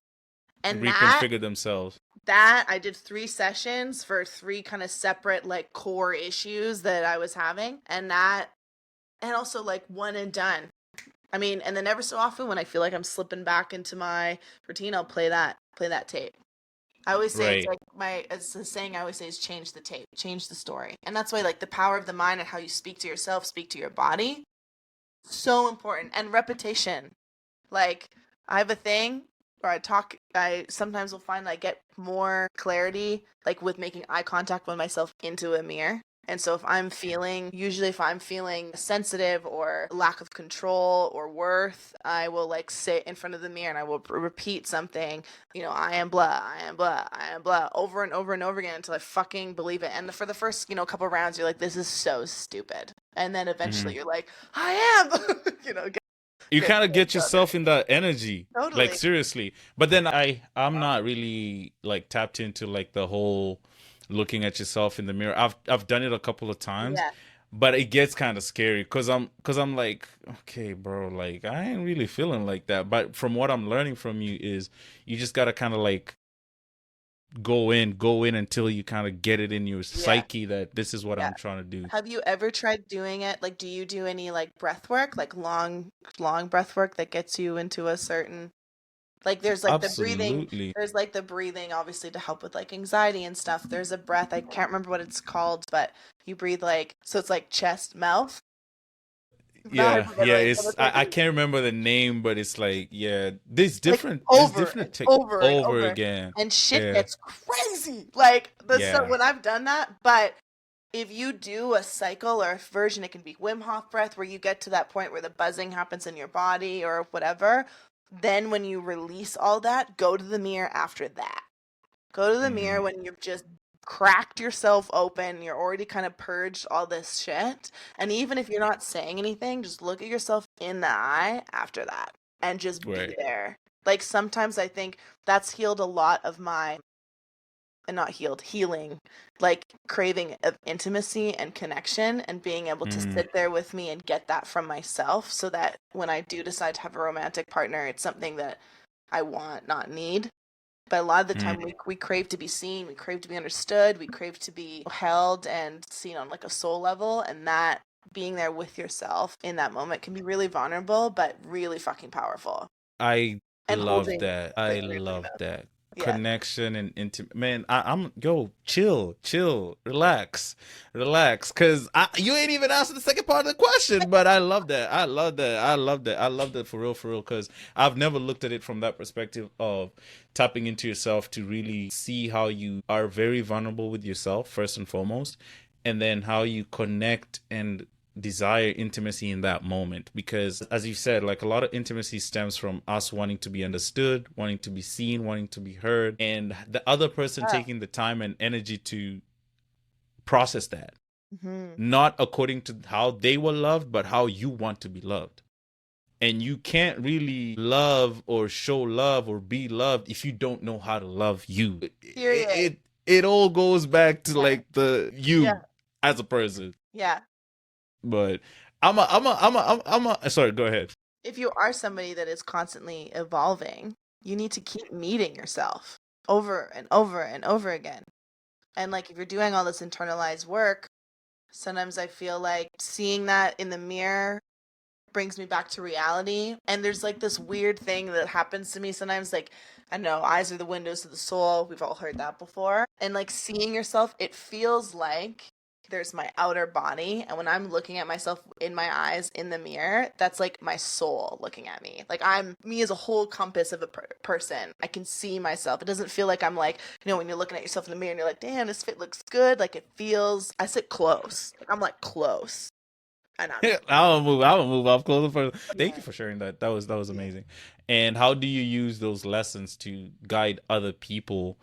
S2: And
S1: reconfigure themselves.
S2: that I did 3 sessions for 3 kind of separate like core issues that I was having, and also like one and done. I mean, and then ever so often when I feel like I'm slipping back into my routine, I'll play that tape. I always say it's
S1: Right.
S2: like it's the saying I always say is change the tape, change the story. And that's why like the power of the mind and how you speak to yourself, speak to your body, so important. And repetition. Like I have a thing where I sometimes will find I get more clarity like with making eye contact with myself into a mirror. And so usually if I'm feeling sensitive or lack of control or worth, I will like sit in front of the mirror and I will repeat something, I am blah, I am blah, I am blah, over and over and over again until I fucking believe it. And for the first, couple rounds, you're like, this is so stupid. And then
S1: Hmm.
S2: eventually you're like, I am,
S1: You
S2: get
S1: kind of get yourself in that energy, like
S2: totally.
S1: seriously. But then I'm not really like tapped into like the whole looking at yourself in the mirror. I've done it a couple of times,
S2: Yeah.
S1: but it gets kind of scary because I'm like, okay, bro, like I ain't really feeling like that. But from what I'm learning from you is you just gotta kind of like go in until you kind of get it in your
S2: Yeah.
S1: psyche that this is what
S2: Yeah.
S1: I'm trying to do.
S2: Have you ever tried doing it? Like, do you do any like breath work, like long breath work that gets you into a certain, like
S1: Absolutely.
S2: there's like the breathing obviously to help with like anxiety and stuff. There's a breath, I can't remember what it's called, but you breathe like, so it's like chest, mouth, not
S1: Yeah, yeah.
S2: hyperventilating, but
S1: It's
S2: it's like
S1: I can't remember the name, but it's like yeah.
S2: like
S1: There's
S2: over and
S1: different tech
S2: over and
S1: over
S2: over,
S1: again.
S2: and shit
S1: Yeah,
S2: gets crazy. Like the stuff
S1: yeah.
S2: when I've done that, but if you do a cycle or a version, it can be Wim Hof breath where you get to that point where the buzzing happens in your body or whatever. Then when you release all that, go to the mirror after that. Go to the mirror
S1: Hmm.
S2: when you've just cracked yourself open, you're already kind of purged all this shit. And even if you're not saying anything, just look at yourself in the eye after that and just be
S1: Right.
S2: there. Like sometimes I think that's healed a lot of my, and not healed, healing, like craving of intimacy and connection, and being able to
S1: Hmm.
S2: sit there with me and get that from myself so that when I do decide to have a romantic partner, it's something that I want, not need. But a lot of the
S1: Hmm.
S2: time we crave to be seen, we crave to be understood, we crave to be held and seen on like a soul level, and that being there with yourself in that moment can be really vulnerable but really fucking powerful.
S1: I
S2: And
S1: love
S2: holding
S1: that.
S2: the
S1: I
S2: energy
S1: love
S2: of,
S1: that
S2: yeah.
S1: connection and intimate. Man, I'm yo chill, relax, relax. Cause you ain't even answered the second part of the question, but I love that. I love that. I love that. I love that for real. Cause I've never looked at it from that perspective of tapping into yourself to really see how you are very vulnerable with yourself first and foremost, and then how you connect and desire intimacy in that moment, because as you said, like a lot of intimacy stems from us wanting to be understood, wanting to be seen, wanting to be heard, and the other person
S2: Yeah.
S1: taking the time and energy to process that. Not according to how they were loved, but how you want to be loved. And you can't really love or show love or be loved if you don't know how to love you. It all goes back to like the you as a person.
S2: Yeah.
S1: But sorry, go ahead.
S2: If you are somebody that is constantly evolving, you need to keep meeting yourself over and over and over again. And like if you're doing all this internalized work, sometimes I feel like seeing that in the mirror brings me back to reality. And there's like this weird thing that happens to me sometimes, like, I know eyes are the windows to the soul. We've all heard that before. And like seeing yourself, it feels like there's my outer body. And when I'm looking at myself in my eyes in the mirror, that's like my soul looking at me. Like I'm me as a whole compass of a person. I can see myself. It doesn't feel like I'm like, when you're looking at yourself in the mirror and you're like, damn, this fit looks good. Like it feels, I sit close. Like I'm like close.
S1: I'll move up closer for thank you for sharing that. That was amazing. And how do you use those lessons to guide other people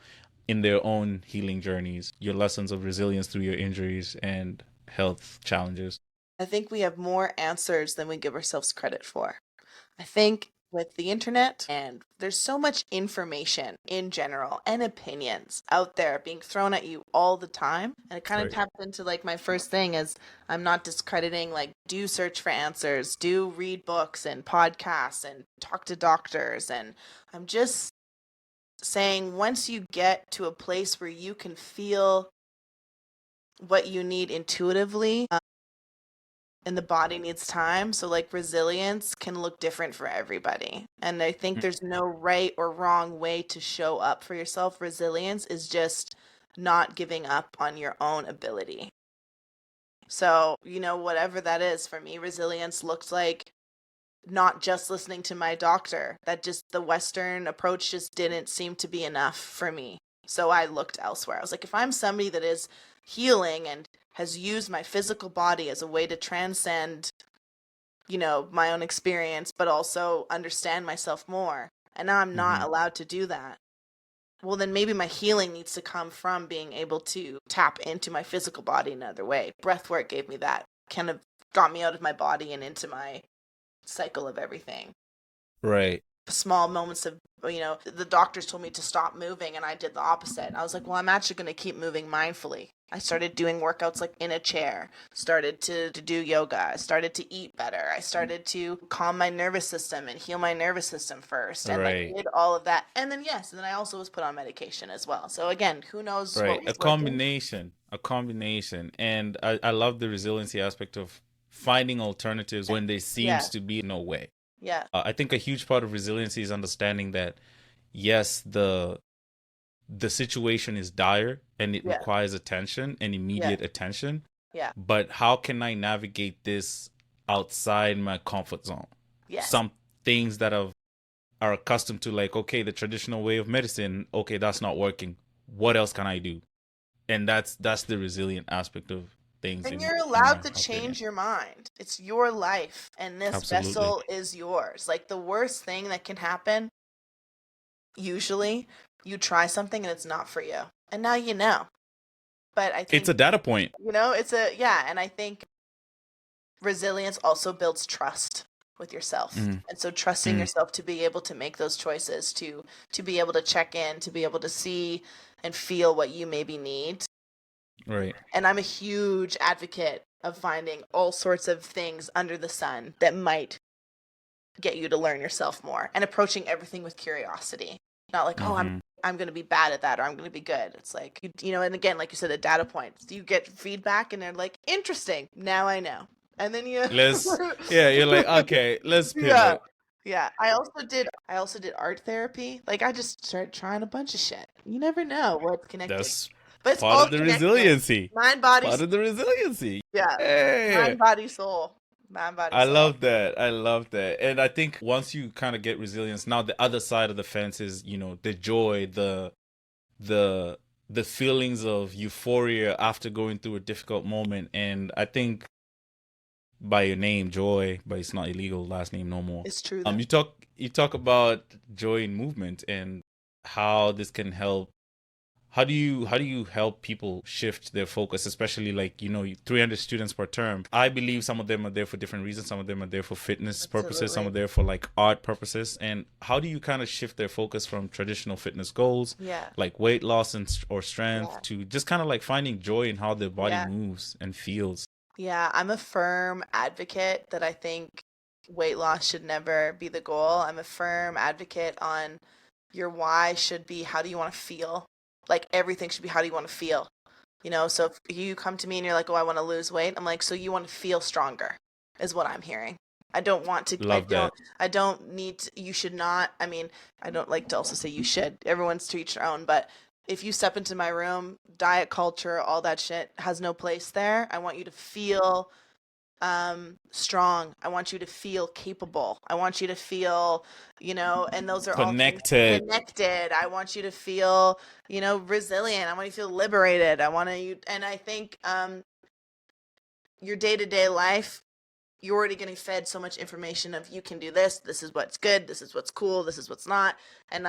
S1: in their own healing journeys, your lessons of resilience through your injuries and health challenges?
S2: I think we have more answers than we give ourselves credit for. I think with the internet, and there's so much information in general and opinions out there being thrown at you all the time. And it kind of taps into like my first thing is I'm not discrediting, like, do search for answers, do read books and podcasts and talk to doctors. And I'm just saying once you get to a place where you can feel what you need intuitively, and the body needs time. So like resilience can look different for everybody. And I think there's no right or wrong way to show up for yourself. Resilience is just not giving up on your own ability. So, whatever that is for me, resilience looks like not just listening to my doctor. That just the Western approach just didn't seem to be enough for me. So I looked elsewhere. I was like, if I'm somebody that is healing and has used my physical body as a way to transcend, my own experience, but also understand myself more, and now I'm not allowed to do that, well, then maybe my healing needs to come from being able to tap into my physical body another way. Breath work gave me that, kind of got me out of my body and into my cycle of everything.
S1: Right.
S2: Small moments of, the doctors told me to stop moving and I did the opposite. I was like, well, I'm actually going to keep moving mindfully. I started doing workouts like in a chair, started to do yoga, I started to eat better. I started to calm my nervous system and heal my nervous system first. And like did all of that. And then, and then I also was put on medication as well. So again, who knows what was
S1: a combination. And I love the resiliency aspect of finding alternatives when there seems to be no way.
S2: Yeah.
S1: I think a huge part of resiliency is understanding that, yes, the situation is dire and it requires attention and immediate attention.
S2: Yeah.
S1: But how can I navigate this outside my comfort zone?
S2: Yes.
S1: Some things that are accustomed to, like, okay, the traditional way of medicine, okay, that's not working. What else can I do? And that's the resilient aspect of things.
S2: And you're allowed to change your mind. It's your life, and this vessel is yours. Like the worst thing that can happen, usually, you try something and it's not for you, and now you know. But I think
S1: it's a data point.
S2: and I think resilience also builds trust with yourself, and so trusting yourself to be able to make those choices, to be able to check in, to be able to see and feel what you maybe need.
S1: Right.
S2: And I'm a huge advocate of finding all sorts of things under the sun that might get you to learn yourself more, and approaching everything with curiosity. Not like, oh, I'm going to be bad at that, or I'm going to be good. It's like, and again, like you said, the data points. You get feedback and they're like, interesting. Now I know. And then you're like,
S1: okay, let's pivot.
S2: Yeah. I also did art therapy. Like I just started trying a bunch of shit. You never know what's connected.
S1: That's
S2: but it's
S1: part of the resiliency.
S2: Mind, body,
S1: part of the resiliency.
S2: Yeah. Hey. Mind, body, soul.
S1: I love that. And I think once you kind of get resilience, now the other side of the fence is, the joy, the feelings of euphoria after going through a difficult moment. And I think by your name, Joy, but it's not illegal, last name no more.
S2: It's true.
S1: You talk about joy in movement and how this can help how do you help people shift their focus, especially like 300 students per term? I believe some of them are there for different reasons. Some of them are there for fitness purposes, some are
S2: Absolutely.
S1: there for like art purposes. And how do you kind of shift their focus from traditional fitness goals
S2: Yeah.
S1: like weight loss or strength
S2: Yeah.
S1: to just kind of like finding joy in how their body
S2: Yeah.
S1: moves and feels?
S2: Yeah. I'm a firm advocate that I think weight loss should never be the goal. I'm a firm advocate on your why should be how do you want to feel? Like everything should be how do you want to feel? So if you come to me and you're like, "Oh, I want to lose weight." I'm like, "So you want to feel stronger," is what I'm hearing. I don't want to,
S1: Love that.
S2: I don't need to, you should not, I mean, I don't like to also say you should. Everyone's to each their own, but if you step into my room, diet culture, all that shit has no place there. I want you to feel strong. I want you to feel capable. I want you to feel, and those are all things
S1: Connected.
S2: connected. I want you to feel, resilient. I want you to feel liberated. And I think your day-to-day life, you're already getting fed so much information of you can do this is what's good, this is what's cool, this is what's not. And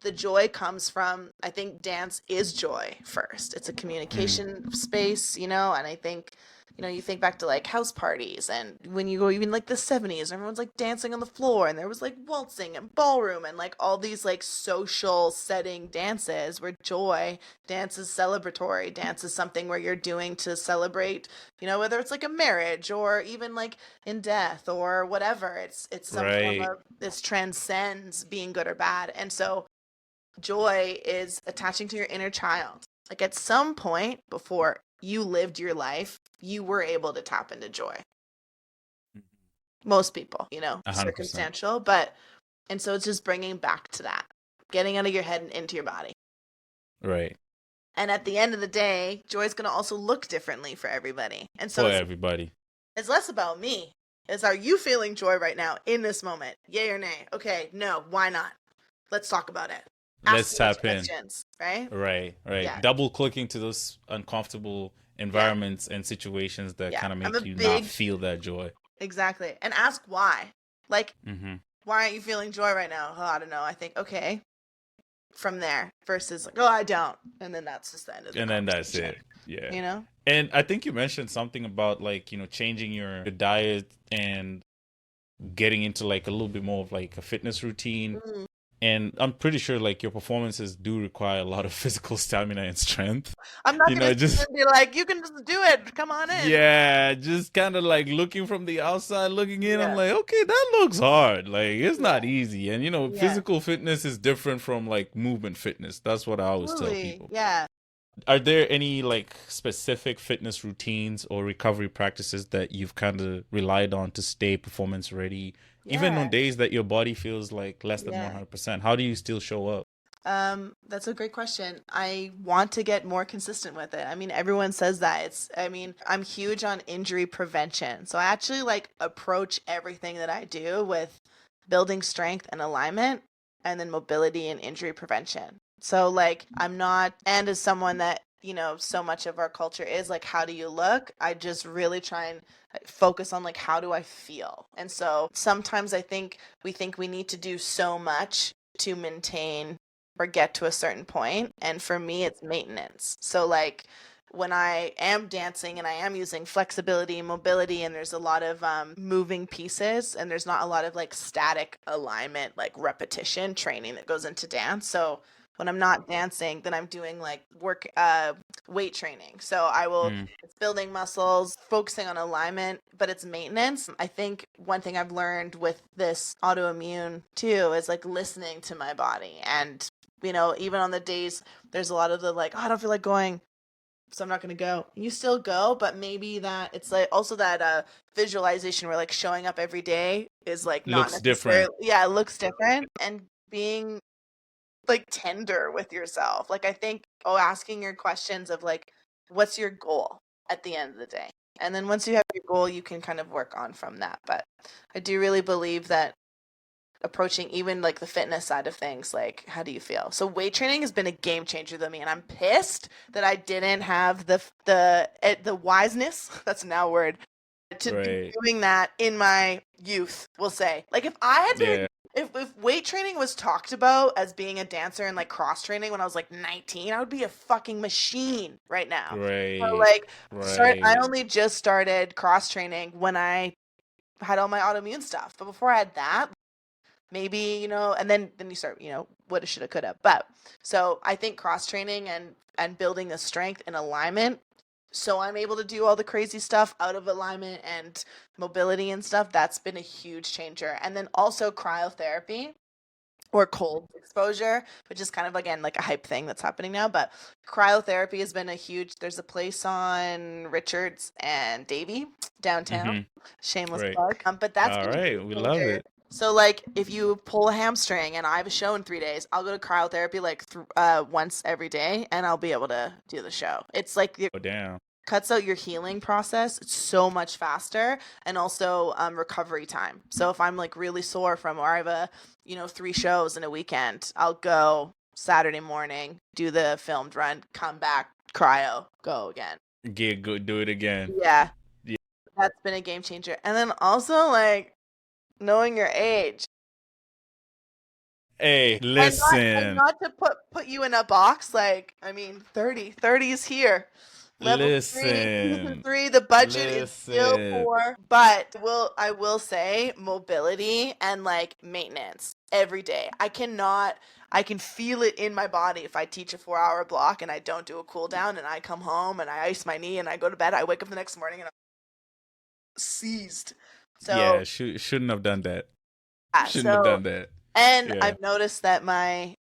S2: the joy comes from, I think dance is joy first. It's a
S1: Mm,
S2: communication space, and I think, you think back to like house parties and when you go even like the 70s, everyone's like dancing on the floor and there was like waltzing and ballroom and like all these like social setting dances where dance is celebratory. Dance is something where you're doing to celebrate, whether it's like a marriage or even like in death or whatever. It's some form
S1: right.
S2: of, this transcends being good or bad. And so joy is attaching to your inner child. Like at some point before you lived your life, you were able to tap into joy. Most people,
S1: 100%.
S2: circumstantial, but, and so it's just bringing back to that, getting out of your head and into your body.
S1: Right.
S2: And at the end of the day, joy is going to also look differently for everybody. And so
S1: For everybody.
S2: it's less about me. It's, are you feeling joy right now in this moment? Yay or nay? Okay, no, why not? Let's talk about it. Ask
S1: Let's
S2: me those
S1: tap in.
S2: questions, right?
S1: Right, right.
S2: Yeah,
S1: Double clicking to those uncomfortable
S2: yeah,
S1: environments and situations that
S2: yeah.
S1: kind of
S2: I'm a
S1: make you not
S2: big,
S1: feel that joy.
S2: exactly. And ask why. Like,
S1: Hmm.
S2: why aren't you feeling joy right now? Oh, I don't know. I think, okay, from there versus like, oh, I don't. And then that's just the end of the
S1: And then that's
S2: conversation,
S1: it. Yeah.
S2: you know?
S1: And I think you mentioned something about like, changing your diet and getting into like a little bit more of like a fitness routine.
S2: Mm.
S1: And I'm pretty sure like your performances do require a lot of physical stamina and strength.
S2: I'm not going to sit there
S1: Just
S2: and be like, you can just do it. Come on in.
S1: yeah, just kind of like looking from the outside looking in. I'm
S2: Yeah,
S1: like, okay, that looks hard. Like it's
S2: yeah,
S1: not easy. And
S2: yeah.
S1: physical fitness is different from like movement fitness. That's what I always tell
S2: Absolutely.
S1: people.
S2: Yeah.
S1: Are there any like specific fitness routines or recovery practices that you've kind of relied on to stay performance ready, even on
S2: Yeah.
S1: days that your body feels like less than
S2: Yeah.
S1: 100%? How do you still show up?
S2: That's a great question. I want to get more consistent with it. I mean, everyone says that. I mean, I'm huge on injury prevention. So I actually like approach everything that I do with building strength and alignment and then mobility and injury prevention. So like I'm not, and as someone that, so much of our culture is like, how do you look? I just really try and focus on like, how do I feel? And so sometimes we think we need to do so much to maintain or get to a certain point. And for me, it's maintenance. So, like, when I am dancing and I am using flexibility and mobility, and there's a lot of moving pieces, and there's not a lot of like static alignment, like repetition training that goes into dance. So, when I'm not dancing, then I'm doing like weight training. So I will,
S1: Mm,
S2: it's building muscles, focusing on alignment, but it's maintenance. I think one thing I've learned with this autoimmune too is like listening to my body. And even on the days there's a lot of the like, oh, I don't feel like going, so I'm not going to go. You still go, but maybe that it's like also that visualization where like showing up every day is like not
S1: looks different.
S2: necessarily, yeah, it looks different, and being like tender with yourself. Like I think, oh, asking your questions of like, what's your goal at the end of the day? And then once you have your goal, you can kind of work on from that. But I do really believe that approaching even like the fitness side of things, like how do you feel? So weight training has been a game changer to me, and I'm pissed that I didn't have the wiseness, that's now a word, to be
S1: Right.
S2: doing that in my youth, we'll say. Like if I had to
S1: Yeah.
S2: if weight training was talked about as being a dancer and like cross training when I was like 19, I would be a fucking machine right now. So
S1: Right.
S2: like I
S1: Right.
S2: only just started cross training when I had all my autoimmune stuff. But before I had that, maybe, and then you start, woulda, shoulda, coulda. But so I think cross training and building the strength and alignment so I'm able to do all the crazy stuff out of alignment and mobility and stuff. That's been a huge changer. And then also cryotherapy or cold exposure, which is kind of again like a hype thing that's happening now. But cryotherapy has been a huge. There's a place on Richards and Davie downtown. Shameless
S1: Right.
S2: plug. But that's
S1: All
S2: been a
S1: right.
S2: game
S1: We love
S2: changer.
S1: it.
S2: So like if you pull a hamstring and I have a show in 3 days, I'll go to cryotherapy like once every day and I'll be able to do the show. It's like
S1: Oh, damn.
S2: cuts out your healing process so much faster and also recovery time. So if I'm like really sore from or I have 3 shows in a weekend, I'll go Saturday morning, do the filmed run, come back, cryo, go again.
S1: Get good. Do it again.
S2: Yeah,
S1: Yeah.
S2: that's been a game changer. And then also like knowing your age.
S1: Hey,
S2: And
S1: listen.
S2: not to put you in a box, like, I mean, 30 is here. Level 3, season
S1: Listen.
S2: 3, the budget is still
S1: Listen.
S2: poor, but I will say mobility and like maintenance every day. I can feel it in my body if I teach a 4-hour block and I don't do a cool down and I come home and I ice my knee and I go to bed. I wake up the next morning and I'm seized. So
S1: Yeah, shouldn't have done that.
S2: yeah,
S1: Shouldn't have done that.
S2: and
S1: Yeah.
S2: I've noticed that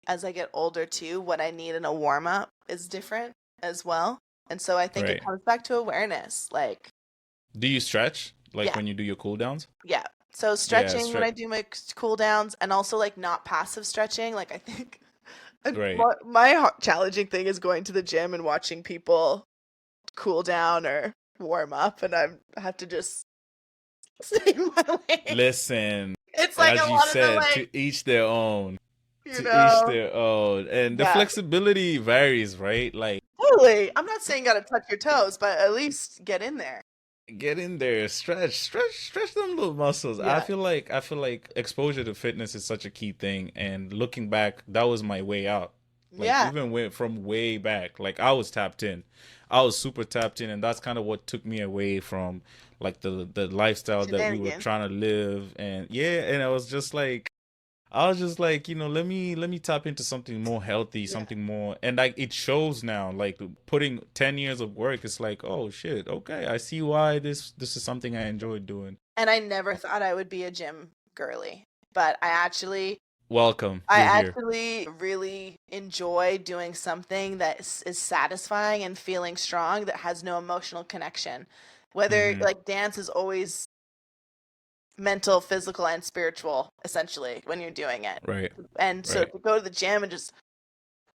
S2: as I get older too, what I need in a warm up is different as well. And so I think it
S1: Right.
S2: comes back to awareness. Like,
S1: Do you stretch like
S2: yeah,
S1: when you do your cool downs?
S2: yeah. So
S1: Yeah,
S2: stretching when I do my cool downs and also like not passive stretching. Like I think
S1: Right.
S2: my challenging thing is going to the gym and watching people cool down or warm up and I have to just stay in my lane.
S1: Listen,
S2: It's like a
S1: as you
S2: lot of the
S1: said,
S2: like,
S1: to each their own.
S2: you
S1: To each
S2: know,
S1: their own. And the
S2: yeah.
S1: flexibility varies, right? Like
S2: Totally. I'm not saying gotta touch your toes, but at least get in there.
S1: get in there, stretch them little muscles.
S2: Yeah.
S1: I feel like exposure to fitness is such a key thing. And looking back, that was my way out. Like
S2: Yeah.
S1: even from way back, like I was tapped in. I was super tapped in, and that's kind of what took me away from like the lifestyle that we were
S2: Shenanigans.
S1: trying to live. And yeah, and I was just like, let me tap into something more healthy,
S2: Yeah.
S1: something more, and like it shows now. Like putting 10 years of work, it's like, oh shit, okay, I see why this is something I enjoy doing.
S2: And I never thought I would be a gym girly, but
S1: Welcome,
S2: I
S1: you're here.
S2: actually really enjoy doing something that is satisfying and feeling strong that has no emotional connection. Whether
S1: Hmm.
S2: like dance is always mental, physical, and spiritual, essentially, when you're doing it.
S1: Right,
S2: And so
S1: right.
S2: to go to the gym and just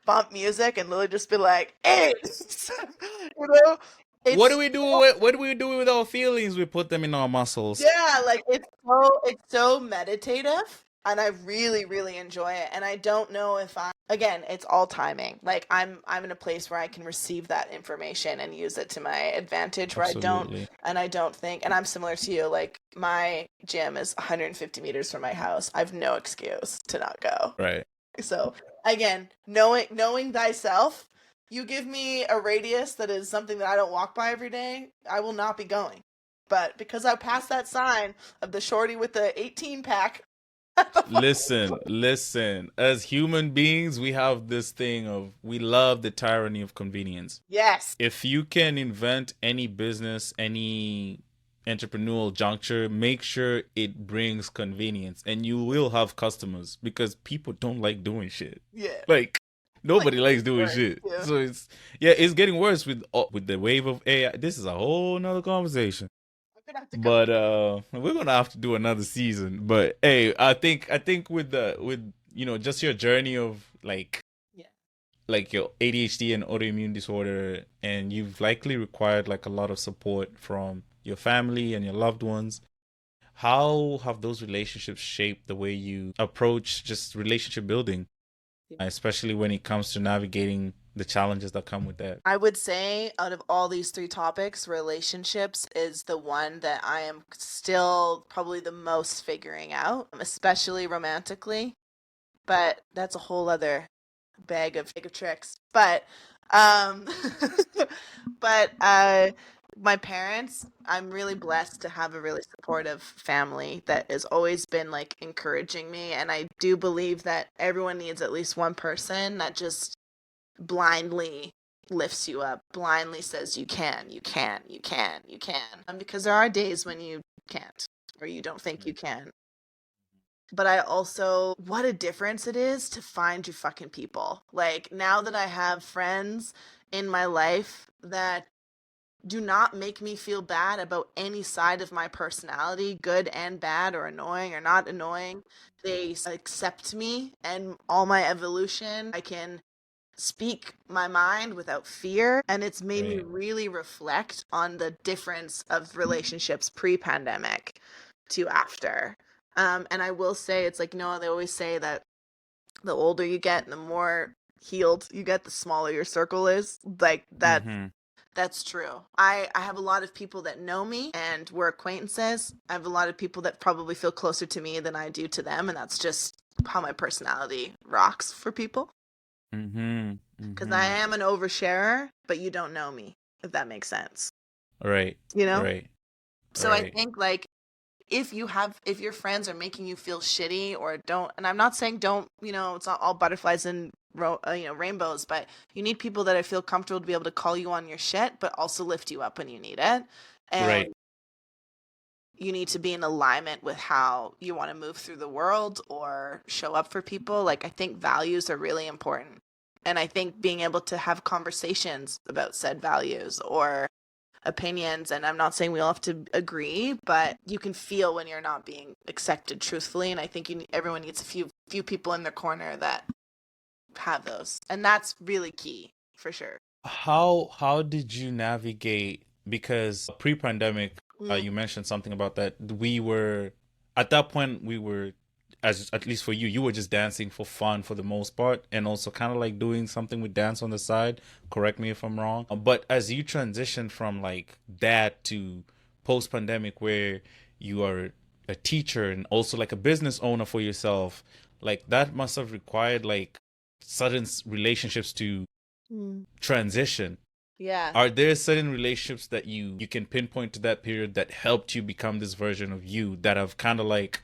S2: bump music and literally just be like, hey, you know,
S1: What do
S2: it's
S1: we do with what do we do with our feelings? We put them in our muscles.
S2: yeah, like it's so meditative and I really really enjoy it and I don't know if I again, it's all timing. Like I'm in a place where I can receive that information and use it to my advantage where
S1: Absolutely.
S2: I don't think and I'm similar to you like my gym is 150 meters from my house. I've no excuse to not go.
S1: Right.
S2: So again, knowing thyself, you give me a radius that is something that I don't walk by every day, I will not be going. But because I passed that sign of the shorty with the 18 pack,
S1: Listen. As human beings, we have this thing of we love the tyranny of convenience.
S2: yes,
S1: If you can invent any business, any entrepreneurial juncture, make sure it brings convenience and you will have customers because people don't like doing shit.
S2: yeah,
S1: Like
S2: like
S1: nobody likes doing
S2: work,
S1: shit.
S2: yeah.
S1: So it's getting worse with the wave of AI. This is a whole nother conversation.
S2: I'm gonna have to come.
S1: But we're gonna have to do another season. But hey, I think with just your journey of
S2: Yeah,
S1: like your ADHD and autoimmune disorder, and you've likely required like a lot of support from your family and your loved ones. How have those relationships shaped the way you approach just relationship building,
S2: yeah.
S1: especially when it comes to navigating the challenges that come with that.
S2: I would say out of all these three topics, relationships is the one that I am still probably the most figuring out, especially romantically. But that's a whole other bag of tricks. But um but my parents, I'm really blessed to have a really supportive family that has always been like encouraging me, and I do believe that everyone needs at least one person that just blindly lifts you up, blindly says you can, you can, you can, you can. Because there are days when you can't or you don't think you can. But I also, what a difference it is to find your fucking people. Like, now that I have friends in my life that do not make me feel bad about any side of my personality, good and bad, or annoying or not annoying. They accept me and all my evolution. I can speak my mind without fear. And it's made me
S1: Right.
S2: really reflect on the difference of relationships pre-pandemic to after. And I will say, it's like, they always say that the older you get and the more healed you get, the smaller your circle is. Like that.
S1: Mm-hmm.
S2: That's true. I have a lot of people that know me and we're acquaintances. I have a lot of people that probably feel closer to me than I do to them, and that's just how my personality rocks for people.
S1: Mm-hmm.
S2: Because I
S1: Mm-hmm.
S2: am an oversharer, but you don't know me, if that makes sense.
S1: Right.
S2: You know?
S1: Right.
S2: So I
S1: Right.
S2: think, like, if your friends are making you feel shitty or don't, and I'm not saying don't, it's not all butterflies and rainbows, but you need people that I feel comfortable to be able to call you on your shit, but also lift you up when you need it. And
S1: Right.
S2: you need to be in alignment with how you want to move through the world or show up for people. Like, I think values are really important. And I think being able to have conversations about said values or opinions, and I'm not saying we all have to agree, but you can feel when you're not being accepted truthfully. And I think everyone needs a few people in their corner that have those. And that's really key for sure.
S1: How did you navigate? Because pre-pandemic,
S2: Mm.
S1: you mentioned something about that. We were at that point we were, as at least for you, you were just dancing for fun for the most part, and also kind of like doing something with dance on the side. Correct me if I'm wrong. But as you transition from like that to post-pandemic, where you are a teacher and also like a business owner for yourself, like that must have required like sudden relationships to
S2: Mm.
S1: transition.
S2: Yeah.
S1: Are there certain relationships that you can pinpoint to that period that helped you become this version of you that have kind of like,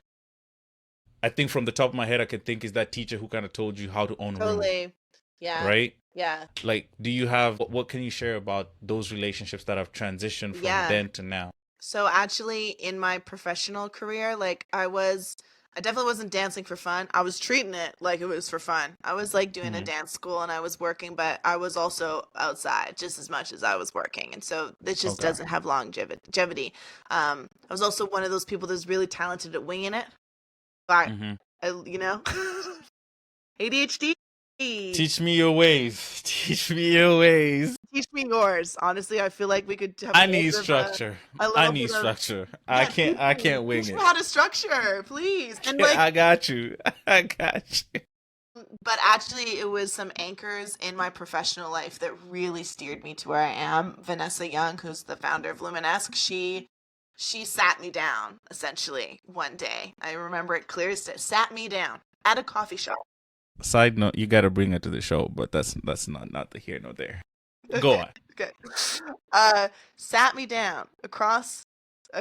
S1: I think from the top of my head I can think is that teacher who kind of told you how to own a room,
S2: Totally. Yeah.
S1: right?
S2: Yeah.
S1: Like, do you have what can you share about those relationships that have transitioned from
S2: Yeah.
S1: then to now?
S2: So actually, in my professional career, like, I definitely wasn't dancing for fun. I was treating it like it was for fun. I was like doing a
S1: Hmm.
S2: dance school and I was working, but I was also outside just as much as I was working. And so it just
S1: Okay.
S2: doesn't have longevity. I was also one of those people that's really talented at winging it. But,
S1: Hmm.
S2: you know, ADHD.
S1: Teach me your ways. Teach me your ways.
S2: Teach me yours. Honestly, I feel like we could have
S1: I need structure.
S2: a
S1: I
S2: little
S1: need
S2: bit of,
S1: structure. I
S2: yeah,
S1: can't. I can't wing
S2: teach me
S1: it.
S2: how to structure, please. And like,
S1: I got you. I got you.
S2: but actually, it was some anchors in my professional life that really steered me to where I am. Vanessa Young, who's the founder of Luminesque, she sat me down essentially one day. I remember it clear as day. Sat me down at a coffee shop.
S1: Side note, you got to bring it to the show, but that's not the here nor there. Go
S2: Okay,
S1: on.
S2: okay. Sat me down across in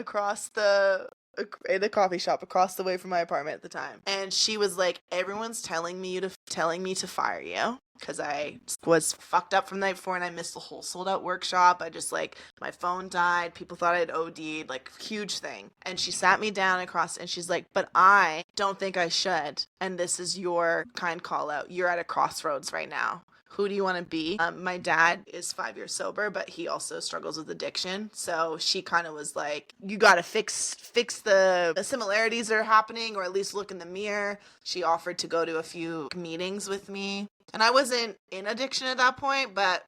S2: a coffee shop across the way from my apartment at the time, and she was like, "Everyone's telling me to fire you." Because I was fucked up from the night before and I missed the whole sold out workshop. I just like, my phone died. People thought I'd OD'd, like, huge thing. And she sat me down across and she's like, but I don't think I should. And this is your kind call out. You're at a crossroads right now. Who do you want to be? My dad is 5 years sober, but he also struggles with addiction. So she kind of was like, you got to fix the similarities that are happening, or at least look in the mirror. She offered to go to a few meetings with me. And I wasn't in addiction at that point, but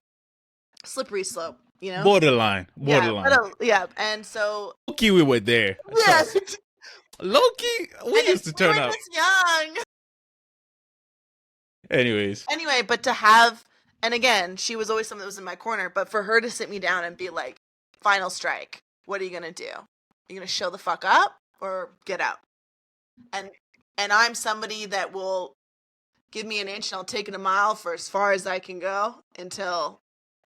S2: slippery slope, you know?
S1: Borderline,
S2: Yeah,
S1: borderline.
S2: yeah. And so,
S1: Loki, we were there.
S2: yeah.
S1: Trust. Loki, we
S2: And
S1: used to
S2: we were
S1: turn up.
S2: just young.
S1: Anyways.
S2: Anyway, but to have And again, she was always someone that was in my corner, but for her to sit me down and be like, final strike, what are you going to do? Are you going to show the fuck up or get out? And I'm somebody that will give me an inch and I'll take it a mile for as far as I can go until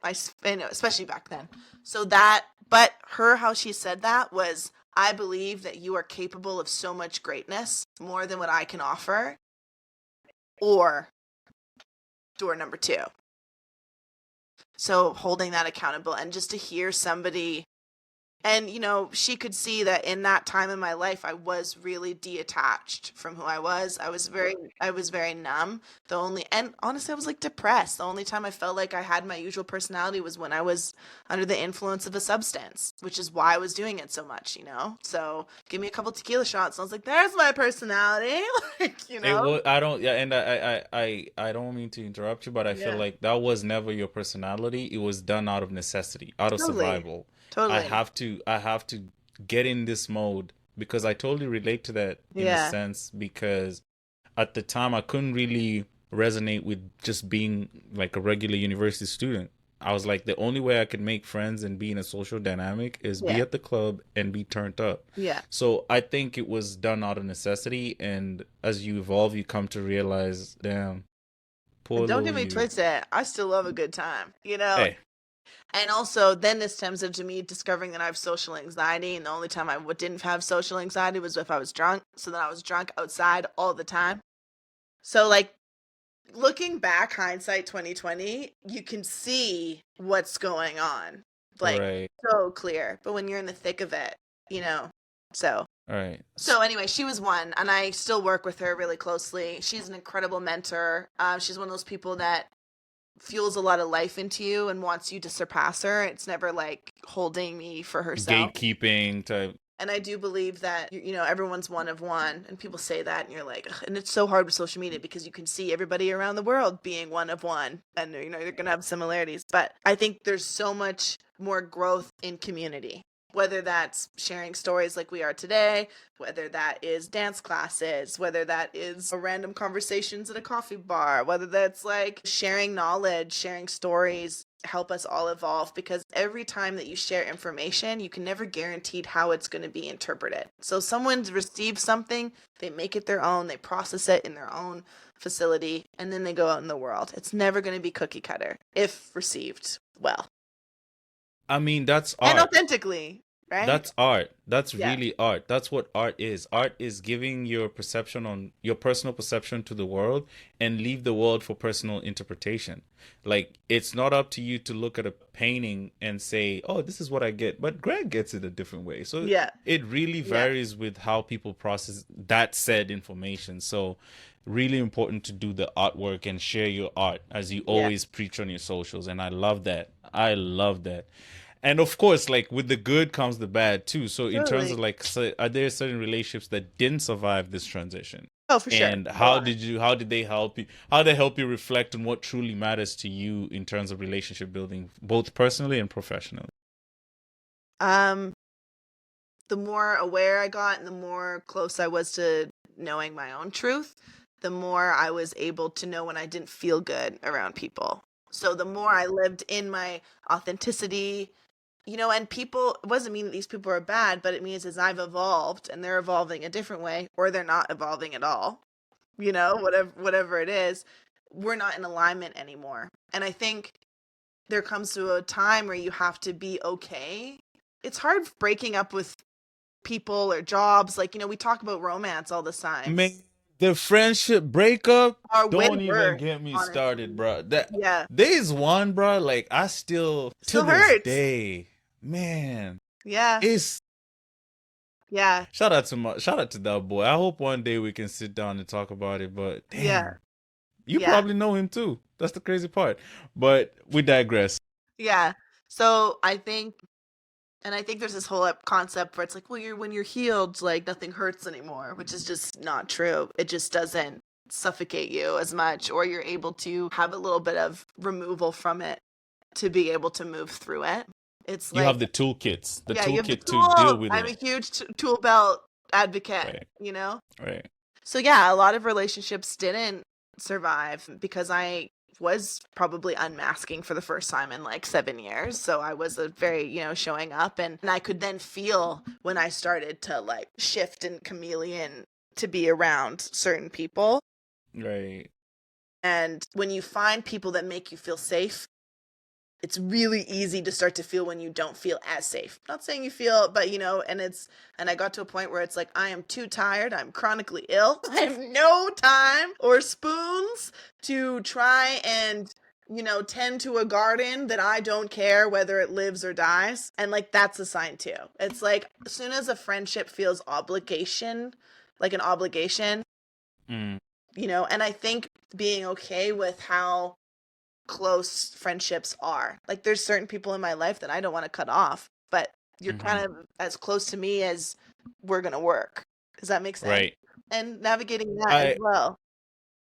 S2: especially back then. So that, but how she said that was, I believe that you are capable of so much greatness, more than what I can offer, or door number two. So holding that accountable, and just to hear somebody, and she could see that in that time in my life I was really detached from who I was. I was very numb. And honestly, I was like depressed. The only time I felt like I had my usual personality was when I was under the influence of a substance, which is why I was doing it so much. So give me a couple tequila shots and I was like, there's my personality.
S1: It was, I don't, yeah, and I don't mean to interrupt you, but I feel
S2: Yeah.
S1: like that was never your personality. It was done out of necessity, out of
S2: Totally.
S1: survival.
S2: Totally.
S1: I have to get in this mode because I totally relate to that in a
S2: Yeah.
S1: sense, because at the time I couldn't really resonate with just being like a regular university student. I was like, the only way I could make friends and be in a social dynamic is be
S2: Yeah.
S1: at the club and be turned up.
S2: Yeah.
S1: So I think it was done out of necessity, and as you evolve, you come to realize, damn,
S2: And
S1: poor
S2: don't
S1: little
S2: get me
S1: you.
S2: twisted, I still love a good time.
S1: Hey,
S2: And also, then this stems into me discovering that I have social anxiety, and the only time I didn't have social anxiety was if I was drunk. So then I was drunk outside all the time. So, like, looking back, hindsight 2020, you can see what's going on, like,
S1: right,
S2: so clear. But when you're in the thick of it, you know, so.
S1: right.
S2: So anyway, she was one, and I still work with her really closely. She's an incredible mentor. She's one of those people that fuels a lot of life into you and wants you to surpass her. It's never like holding me for herself.
S1: Gatekeeping type.
S2: And I do believe that, everyone's one of one. And people say that, and you're like, ugh. And it's so hard with social media because you can see everybody around the world being one of one. And, they're going to have similarities. But I think there's so much more growth in community, whether that's sharing stories like we are today, whether that is dance classes, whether that is random conversations at a coffee bar, whether that's like sharing knowledge, sharing stories, help us all evolve, because every time that you share information, you can never guarantee how it's going to be interpreted. So someone receives something, they make it their own, they process it in their own facility, and then they go out in the world. It's never going to be cookie cutter if received well.
S1: I mean, that's
S2: And
S1: art.
S2: authentically, right?
S1: That's art. That's
S2: Yeah.
S1: really art. That's what art is. Art is giving your perception on your personal perception to the world and leave the world for personal interpretation. Like, it's not up to you to look at a painting and say, "Oh, this is what I get," but Greg gets it a different way. So
S2: Yeah.
S1: it really
S2: Yeah.
S1: varies with how people process that said information. So really important to do the artwork and share your art as you
S2: Yeah.
S1: always preach on your socials, and I love that. I love that. And of course, like with the good comes the bad too. So in terms of
S2: Totally.
S1: like, so are there certain relationships that didn't survive this transition?
S2: Oh, for sure.
S1: And
S2: A lot.
S1: how did they help you? How did they help you reflect on what truly matters to you in terms of relationship building, both personally and professionally?
S2: Um, the more aware I got and the more close I was to knowing my own truth, the more I was able to know when I didn't feel good around people. So the more I lived in my authenticity, and people, it doesn't mean that these people are bad, but it means as I've evolved and they're evolving a different way, or they're not evolving at all, whatever it is, we're not in alignment anymore. And I think there comes to a time where you have to be okay. It's hard breaking up with people or jobs. Like, we talk about romance all the time.
S1: Man, the friendship breakup,
S2: Are way
S1: don't even
S2: worse,
S1: get me started,
S2: honestly.
S1: bro. That
S2: Yeah.
S1: there's one, bro. Like I still to
S2: Still
S1: this
S2: hurts.
S1: day, man.
S2: Yeah.
S1: It's
S2: Yeah.
S1: shout out to that boy. I hope one day we can sit down and talk about it. But
S2: Yeah.
S1: damn, you
S2: Yeah.
S1: probably know him too. That's the crazy part. But we digress.
S2: Yeah. So I think there's this whole concept where it's like, well, when you're healed, like nothing hurts anymore, which is just not true. It just doesn't suffocate you as much, or you're able to have a little bit of removal from it to be able to move through it. It's
S1: You
S2: like,
S1: have the toolkits, the
S2: yeah, you have the
S1: toolkit to deal
S2: tools.
S1: with
S2: I'm a
S1: it.
S2: huge tool belt advocate,
S1: Right,
S2: you know?
S1: right.
S2: So yeah, a lot of relationships didn't survive because I was probably unmasking for the first time in like 7 years. So I was a very, showing up, and I could then feel when I started to like shift and chameleon to be around certain people.
S1: Right.
S2: And when you find people that make you feel safe, it's really easy to start to feel when you don't feel as safe. Not saying you feel, but and I got to a point where it's like, I am too tired. I'm chronically ill. I have no time or spoons to try and, tend to a garden that I don't care whether it lives or dies. And like, that's a sign too. It's like, as soon as a friendship feels obligation, like an obligation,
S1: Mm.
S2: and I think being okay with how close friendships are. Like there's certain people in my life that I don't want to cut off, but you're
S1: Mm-hmm.
S2: kind of as close to me as we're going to work. Does that make sense?
S1: Right.
S2: And navigating that as
S1: I
S2: well.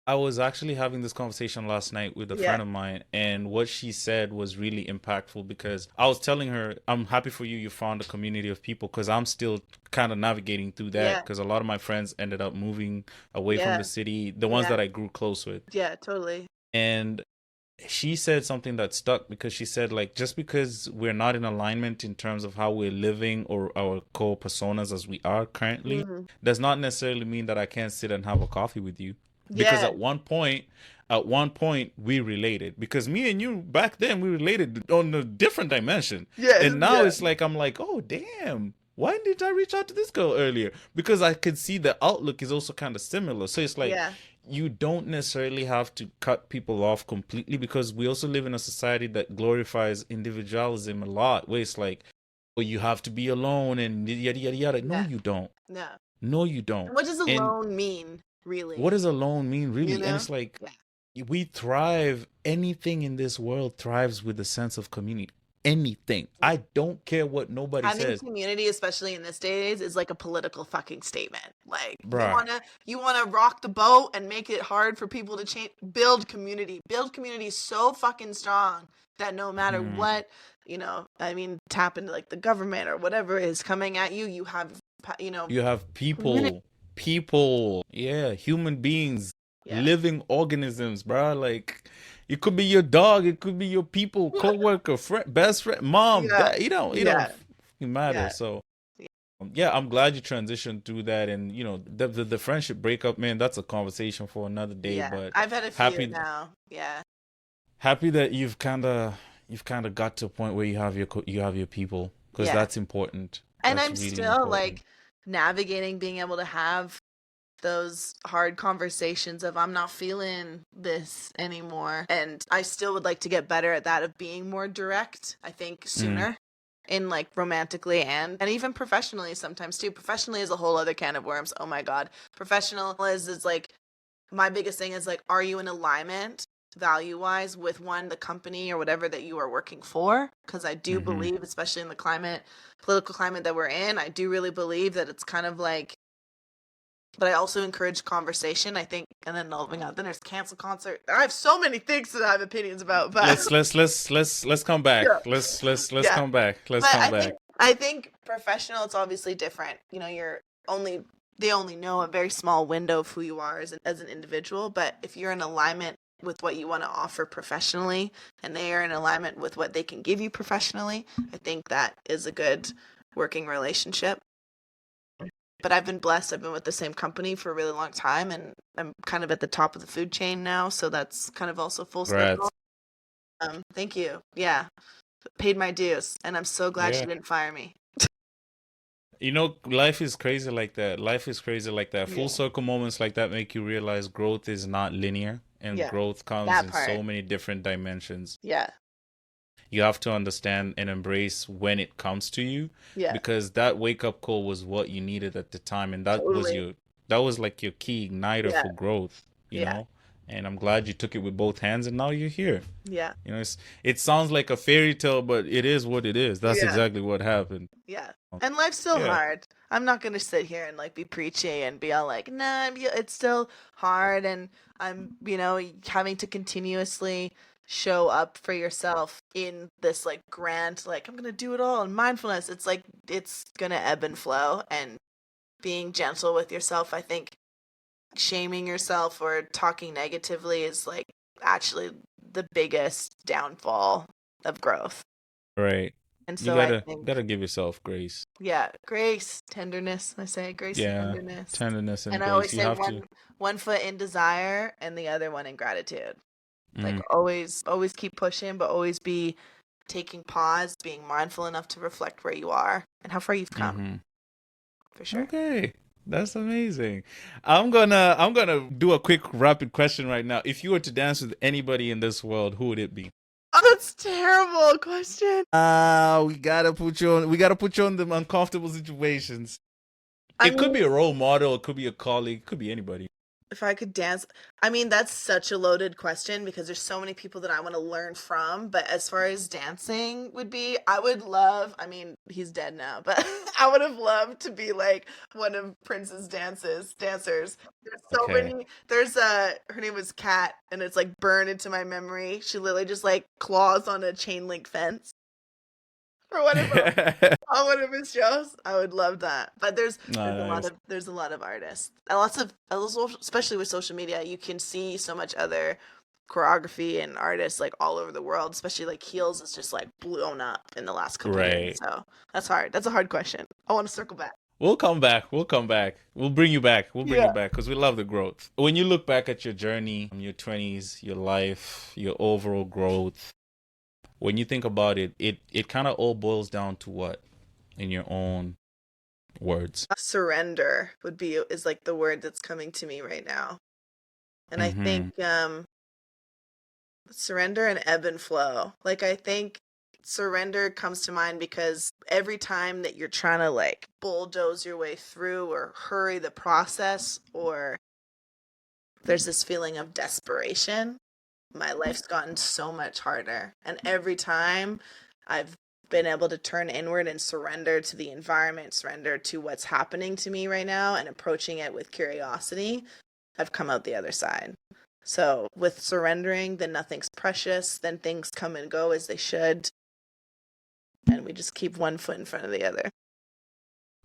S1: I was actually having this conversation last night with a
S2: Yeah.
S1: friend of mine, and what she said was really impactful because I was telling her, I'm happy for you, you found a community of people, because I'm still kind of navigating through that
S2: Yeah.
S1: because a lot of my friends ended up moving away from
S2: Yeah.
S1: the city, the ones
S2: Yeah.
S1: that I grew close with.
S2: Yeah, totally.
S1: And she said something that stuck because she said, like, just because we're not in alignment in terms of how we're living or our core personas as we are currently,
S2: Mm-hmm.
S1: does not necessarily mean that I can't sit and have a coffee with you. Because
S2: Yeah.
S1: at one point we related, because me and you back then we related on a different dimension,
S2: Yeah.
S1: and now
S2: Yeah.
S1: it's like I'm like, oh damn, why didn't I reach out to this girl earlier? Because I could see the outlook is also kind of similar. So it's like,
S2: Yeah.
S1: you don't necessarily have to cut people off completely, because we also live in a society that glorifies individualism a lot, where it's like, oh, you have to be alone and yada yada yada. No,
S2: Yeah.
S1: you don't.
S2: No.
S1: No, you don't.
S2: What does
S1: And
S2: alone mean, really?
S1: what does alone mean,
S2: You
S1: really? And
S2: know?
S1: it's like,
S2: Yeah.
S1: we thrive, anything in this world thrives with a sense of community. Anything. I don't care what nobody
S2: Having
S1: says.
S2: community, especially in this days, is like a political fucking statement. Like
S1: Bruh.
S2: you wanna rock the boat and make it hard for people to change. Build community. Build community so fucking strong that no matter
S1: Hmm.
S2: what, tap into like the government or whatever is coming at you. You have,
S1: You have
S2: community.
S1: people, yeah, human beings,
S2: Yeah.
S1: living organisms, bruh. Like, it could be your dog, it could be your people, co-worker, friend, best friend, mom,
S2: Yeah.
S1: dad, it don't
S2: Yeah.
S1: fucking matter.
S2: Yeah.
S1: So yeah, I'm glad you transitioned through that, and the friendship breakup, man, that's a conversation for another day.
S2: Yeah.
S1: But
S2: I've had a few
S1: happy
S2: now. Yeah.
S1: happy that you've kind of got to a point where you have your people, because
S2: Yeah.
S1: that's important.
S2: And
S1: That's
S2: I'm
S1: really
S2: still
S1: important.
S2: like navigating being able to have those hard conversations of I'm not feeling this anymore. And I still would like to get better at that, of being more direct, I think,
S1: Mm,
S2: sooner, in like romantically and even professionally sometimes too. Professionally is a whole other can of worms. Oh my God. Professional is like, my biggest thing is like, are you in alignment value wise with the company or whatever that you are working for? Because I do
S1: mm-hmm.
S2: believe, especially in the political climate that we're in, I do really believe that it's kind of like, but I also encourage conversation, I think. And then, oh my God, then there's cancel concert. I have so many things that I have opinions about, but
S1: Let's come back.
S2: yeah.
S1: Let's
S2: Yeah.
S1: come back. Let's
S2: But
S1: come
S2: I
S1: back.
S2: think I think professional, it's obviously different. You're only they only know a very small window of who you are as an individual. But if you're in alignment with what you want to offer professionally, and they are in alignment with what they can give you professionally, I think that is a good working relationship. But I've been blessed. I've been with the same company for a really long time, and I'm kind of at the top of the food chain now. So that's kind of also full circle.
S1: Congrats.
S2: Thank you. Yeah, paid my dues, and I'm so glad she
S1: Yeah.
S2: didn't fire me.
S1: Life is crazy like that. Life is crazy like that. Full
S2: Yeah.
S1: circle moments like that make you realize growth is not linear, and
S2: Yeah,
S1: growth comes
S2: that
S1: in
S2: part.
S1: so many different dimensions.
S2: Yeah,
S1: You have to understand and embrace when it comes to you,
S2: yeah,
S1: because that wake up call was what you needed at the time, and
S2: totally.
S1: that was like your key igniter
S2: Yeah,
S1: for growth, you
S2: yeah,
S1: know? And I'm glad you took it with both hands, and now you're here.
S2: yeah,
S1: It sounds like a fairy tale, but it is what it is. That's
S2: yeah,
S1: exactly what happened.
S2: yeah. And life's still
S1: Yeah.
S2: hard. I'm not gonna sit here and like be preachy and be all like, nah, it's still hard, and I'm, having to continuously show up for yourself in this like grand, like I'm gonna do it all in mindfulness. It's like it's gonna ebb and flow, and being gentle with yourself, I think shaming yourself or talking negatively is like actually the biggest downfall of growth.
S1: Right.
S2: And
S1: You
S2: so I think,
S1: gotta give yourself grace.
S2: yeah, grace, tenderness, I say grace and
S1: Yeah.
S2: tenderness.
S1: Tenderness and
S2: And I
S1: grace.
S2: always
S1: You
S2: say
S1: have to.
S2: one foot in desire and the other one in gratitude. Like
S1: Mm,
S2: always keep pushing, but always be taking pause, being mindful enough to reflect where you are and how far you've come,
S1: mm-hmm.
S2: for sure.
S1: Okay. That's amazing. I'm gonna do a quick rapid question right now. If you were to dance with anybody in this world, who would it be?
S2: Oh, that's a terrible question.
S1: We gotta put you on the uncomfortable situations.
S2: I
S1: It could
S2: mean,
S1: be a role model, it could be a colleague, it could be anybody.
S2: if I could dance, I mean, that's such a loaded question because there's so many people that I want to learn from. But as far as dancing would be, I would love, I mean, he's dead now, but I would have loved to be like one of Prince's dancers. There's so
S1: Okay.
S2: many, her name was Kat, and it's like burned into my memory. She literally just like claws on a chain link fence for one of on one of his shows. I would love that. But
S1: Oh, nice.
S2: there's a lot of artists. And lots of especially with social media, you can see so much other choreography and artists like all over the world, especially like heels is just like blown up in the last couple of years.
S1: Right.
S2: So that's hard. That's a hard question. I want to circle back.
S1: We'll come back. We'll come back. We'll bring you back. We'll bring you
S2: Yeah.
S1: back because we love the growth. When you look back at your journey, your 20s, your life, your overall growth, when you think about it, it kind of all boils down to what in your own words?
S2: Surrender is like the word that's coming to me right now. And I
S1: Mm-hmm.
S2: think surrender and ebb and flow. Like I think surrender comes to mind because every time that you're trying to like bulldoze your way through or hurry the process, or there's this feeling of desperation, my life's gotten so much harder. And every time I've been able to turn inward and surrender to the environment, surrender to what's happening to me right now, and approaching it with curiosity, I've come out the other side. So with surrendering, then nothing's precious, then things come and go as they should, and we just keep one foot in front of the other.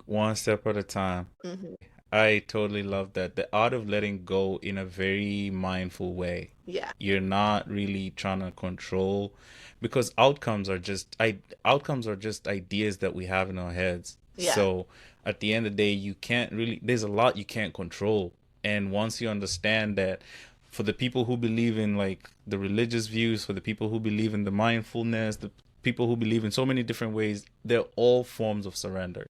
S1: One step at a time.
S2: Hmm.
S1: I totally love that. The art of letting go in a very mindful way.
S2: Yeah.
S1: You're not really trying to control because outcomes are just ideas that we have in our heads.
S2: Yeah.
S1: So at the end of the day, you can't really there's a lot you can't control. And once you understand that for the people who believe in like the religious views, for the people who believe in the mindfulness, the people who believe in so many different ways, they're all forms of surrender.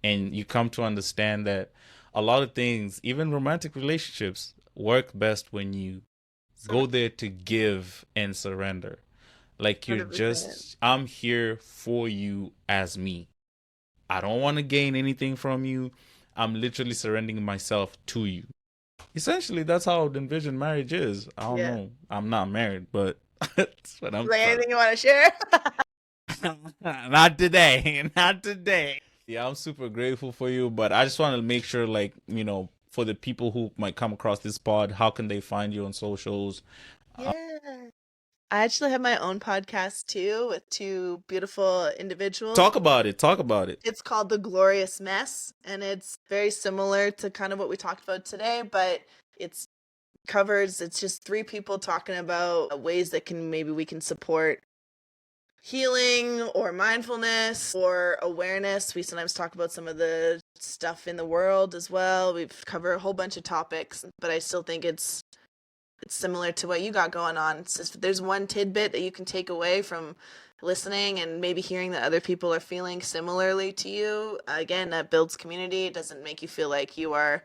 S1: And you come to understand that a lot of things, even romantic relationships, work best when you go there to give and surrender. Like you're
S2: 100%.
S1: just, I'm here for you as me. I don't want to gain anything from you. I'm literally surrendering myself to you. Essentially, that's how I would envision marriage is. I don't
S2: Yeah.
S1: know. I'm not married, but that's what I'm
S2: Like
S1: trying.
S2: anything you want to share?
S1: Not today. Not today. Yeah, I'm super grateful for you, but I just want to make sure, like, for the people who might come across this pod, how can they find you on socials?
S2: Yeah. I actually have my own podcast too with two beautiful individuals.
S1: Talk about it. Talk about it.
S2: It's called The Glorious Mess, and it's very similar to kind of what we talked about today, but it's just three people talking about ways that maybe we can support healing or mindfulness or awareness. We sometimes talk about some of the stuff in the world as well. We've covered a whole bunch of topics, but I still think it's similar to what you got going on. It's just, there's one tidbit that you can take away from listening and maybe hearing that other people are feeling similarly to you. Again, that builds community. It doesn't make you feel like you are,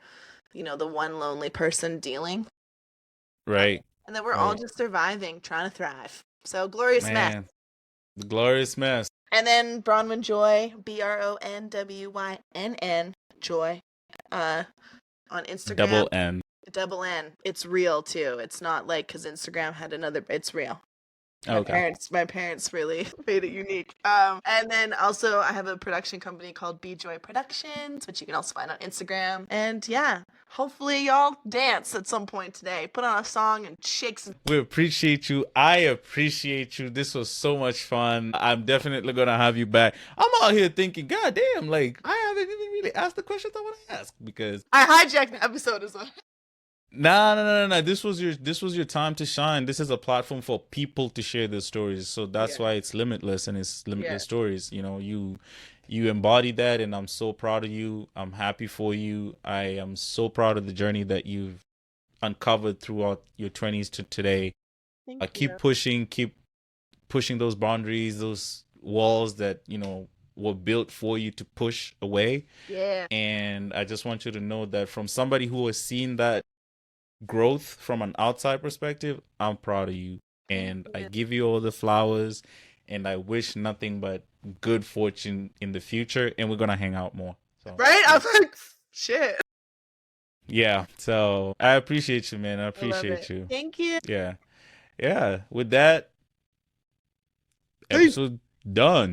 S2: the one lonely person dealing.
S1: Right.
S2: And that we're all
S1: Right.
S2: just surviving, trying to thrive. So, Glorious Mess.
S1: Man, the glorious mess.
S2: And then Bronwyn Joy, Bronwynn, Joy, on Instagram.
S1: Double N.
S2: Double N. It's real too. It's not like because Instagram had another. It's real.
S1: Okay.
S2: My parents really made it unique. And then also I have a production company called Be Joy Productions, which you can also find on Instagram. And yeah, hopefully y'all dance at some point today. Put on a song and shake some.
S1: We appreciate you. I appreciate you. This was so much fun. I'm definitely gonna have you back. I'm out here thinking, God damn, like I haven't even really asked the questions I want to ask because
S2: I hijacked the episode as well.
S1: Nah, no, no, no, no. This was your time to shine. This is a platform for people to share their stories. So that's
S3: Yeah.
S1: why it's limitless and it's
S3: Yeah.
S1: limitless stories. You embody that, and I'm so proud of you. I'm happy for you. I am so proud of the journey that you've uncovered throughout your 20s to today.
S3: Thank you.
S1: Keep pushing those boundaries, those walls that, were built for you to push away.
S3: Yeah.
S1: And I just want you to know that from somebody who has seen that growth from an outside perspective, I'm proud of you.
S3: Thank
S1: And I
S3: you.
S1: give you all the flowers, and I wish nothing but good fortune in the future. And we're going to hang out more. So,
S3: Right?
S1: yeah.
S3: I'm like, shit.
S1: Yeah. So I appreciate you, man. I
S3: I love
S1: appreciate
S3: it.
S1: you.
S3: Thank you.
S1: Yeah. Yeah. With that,
S3: Peace.
S1: episode done.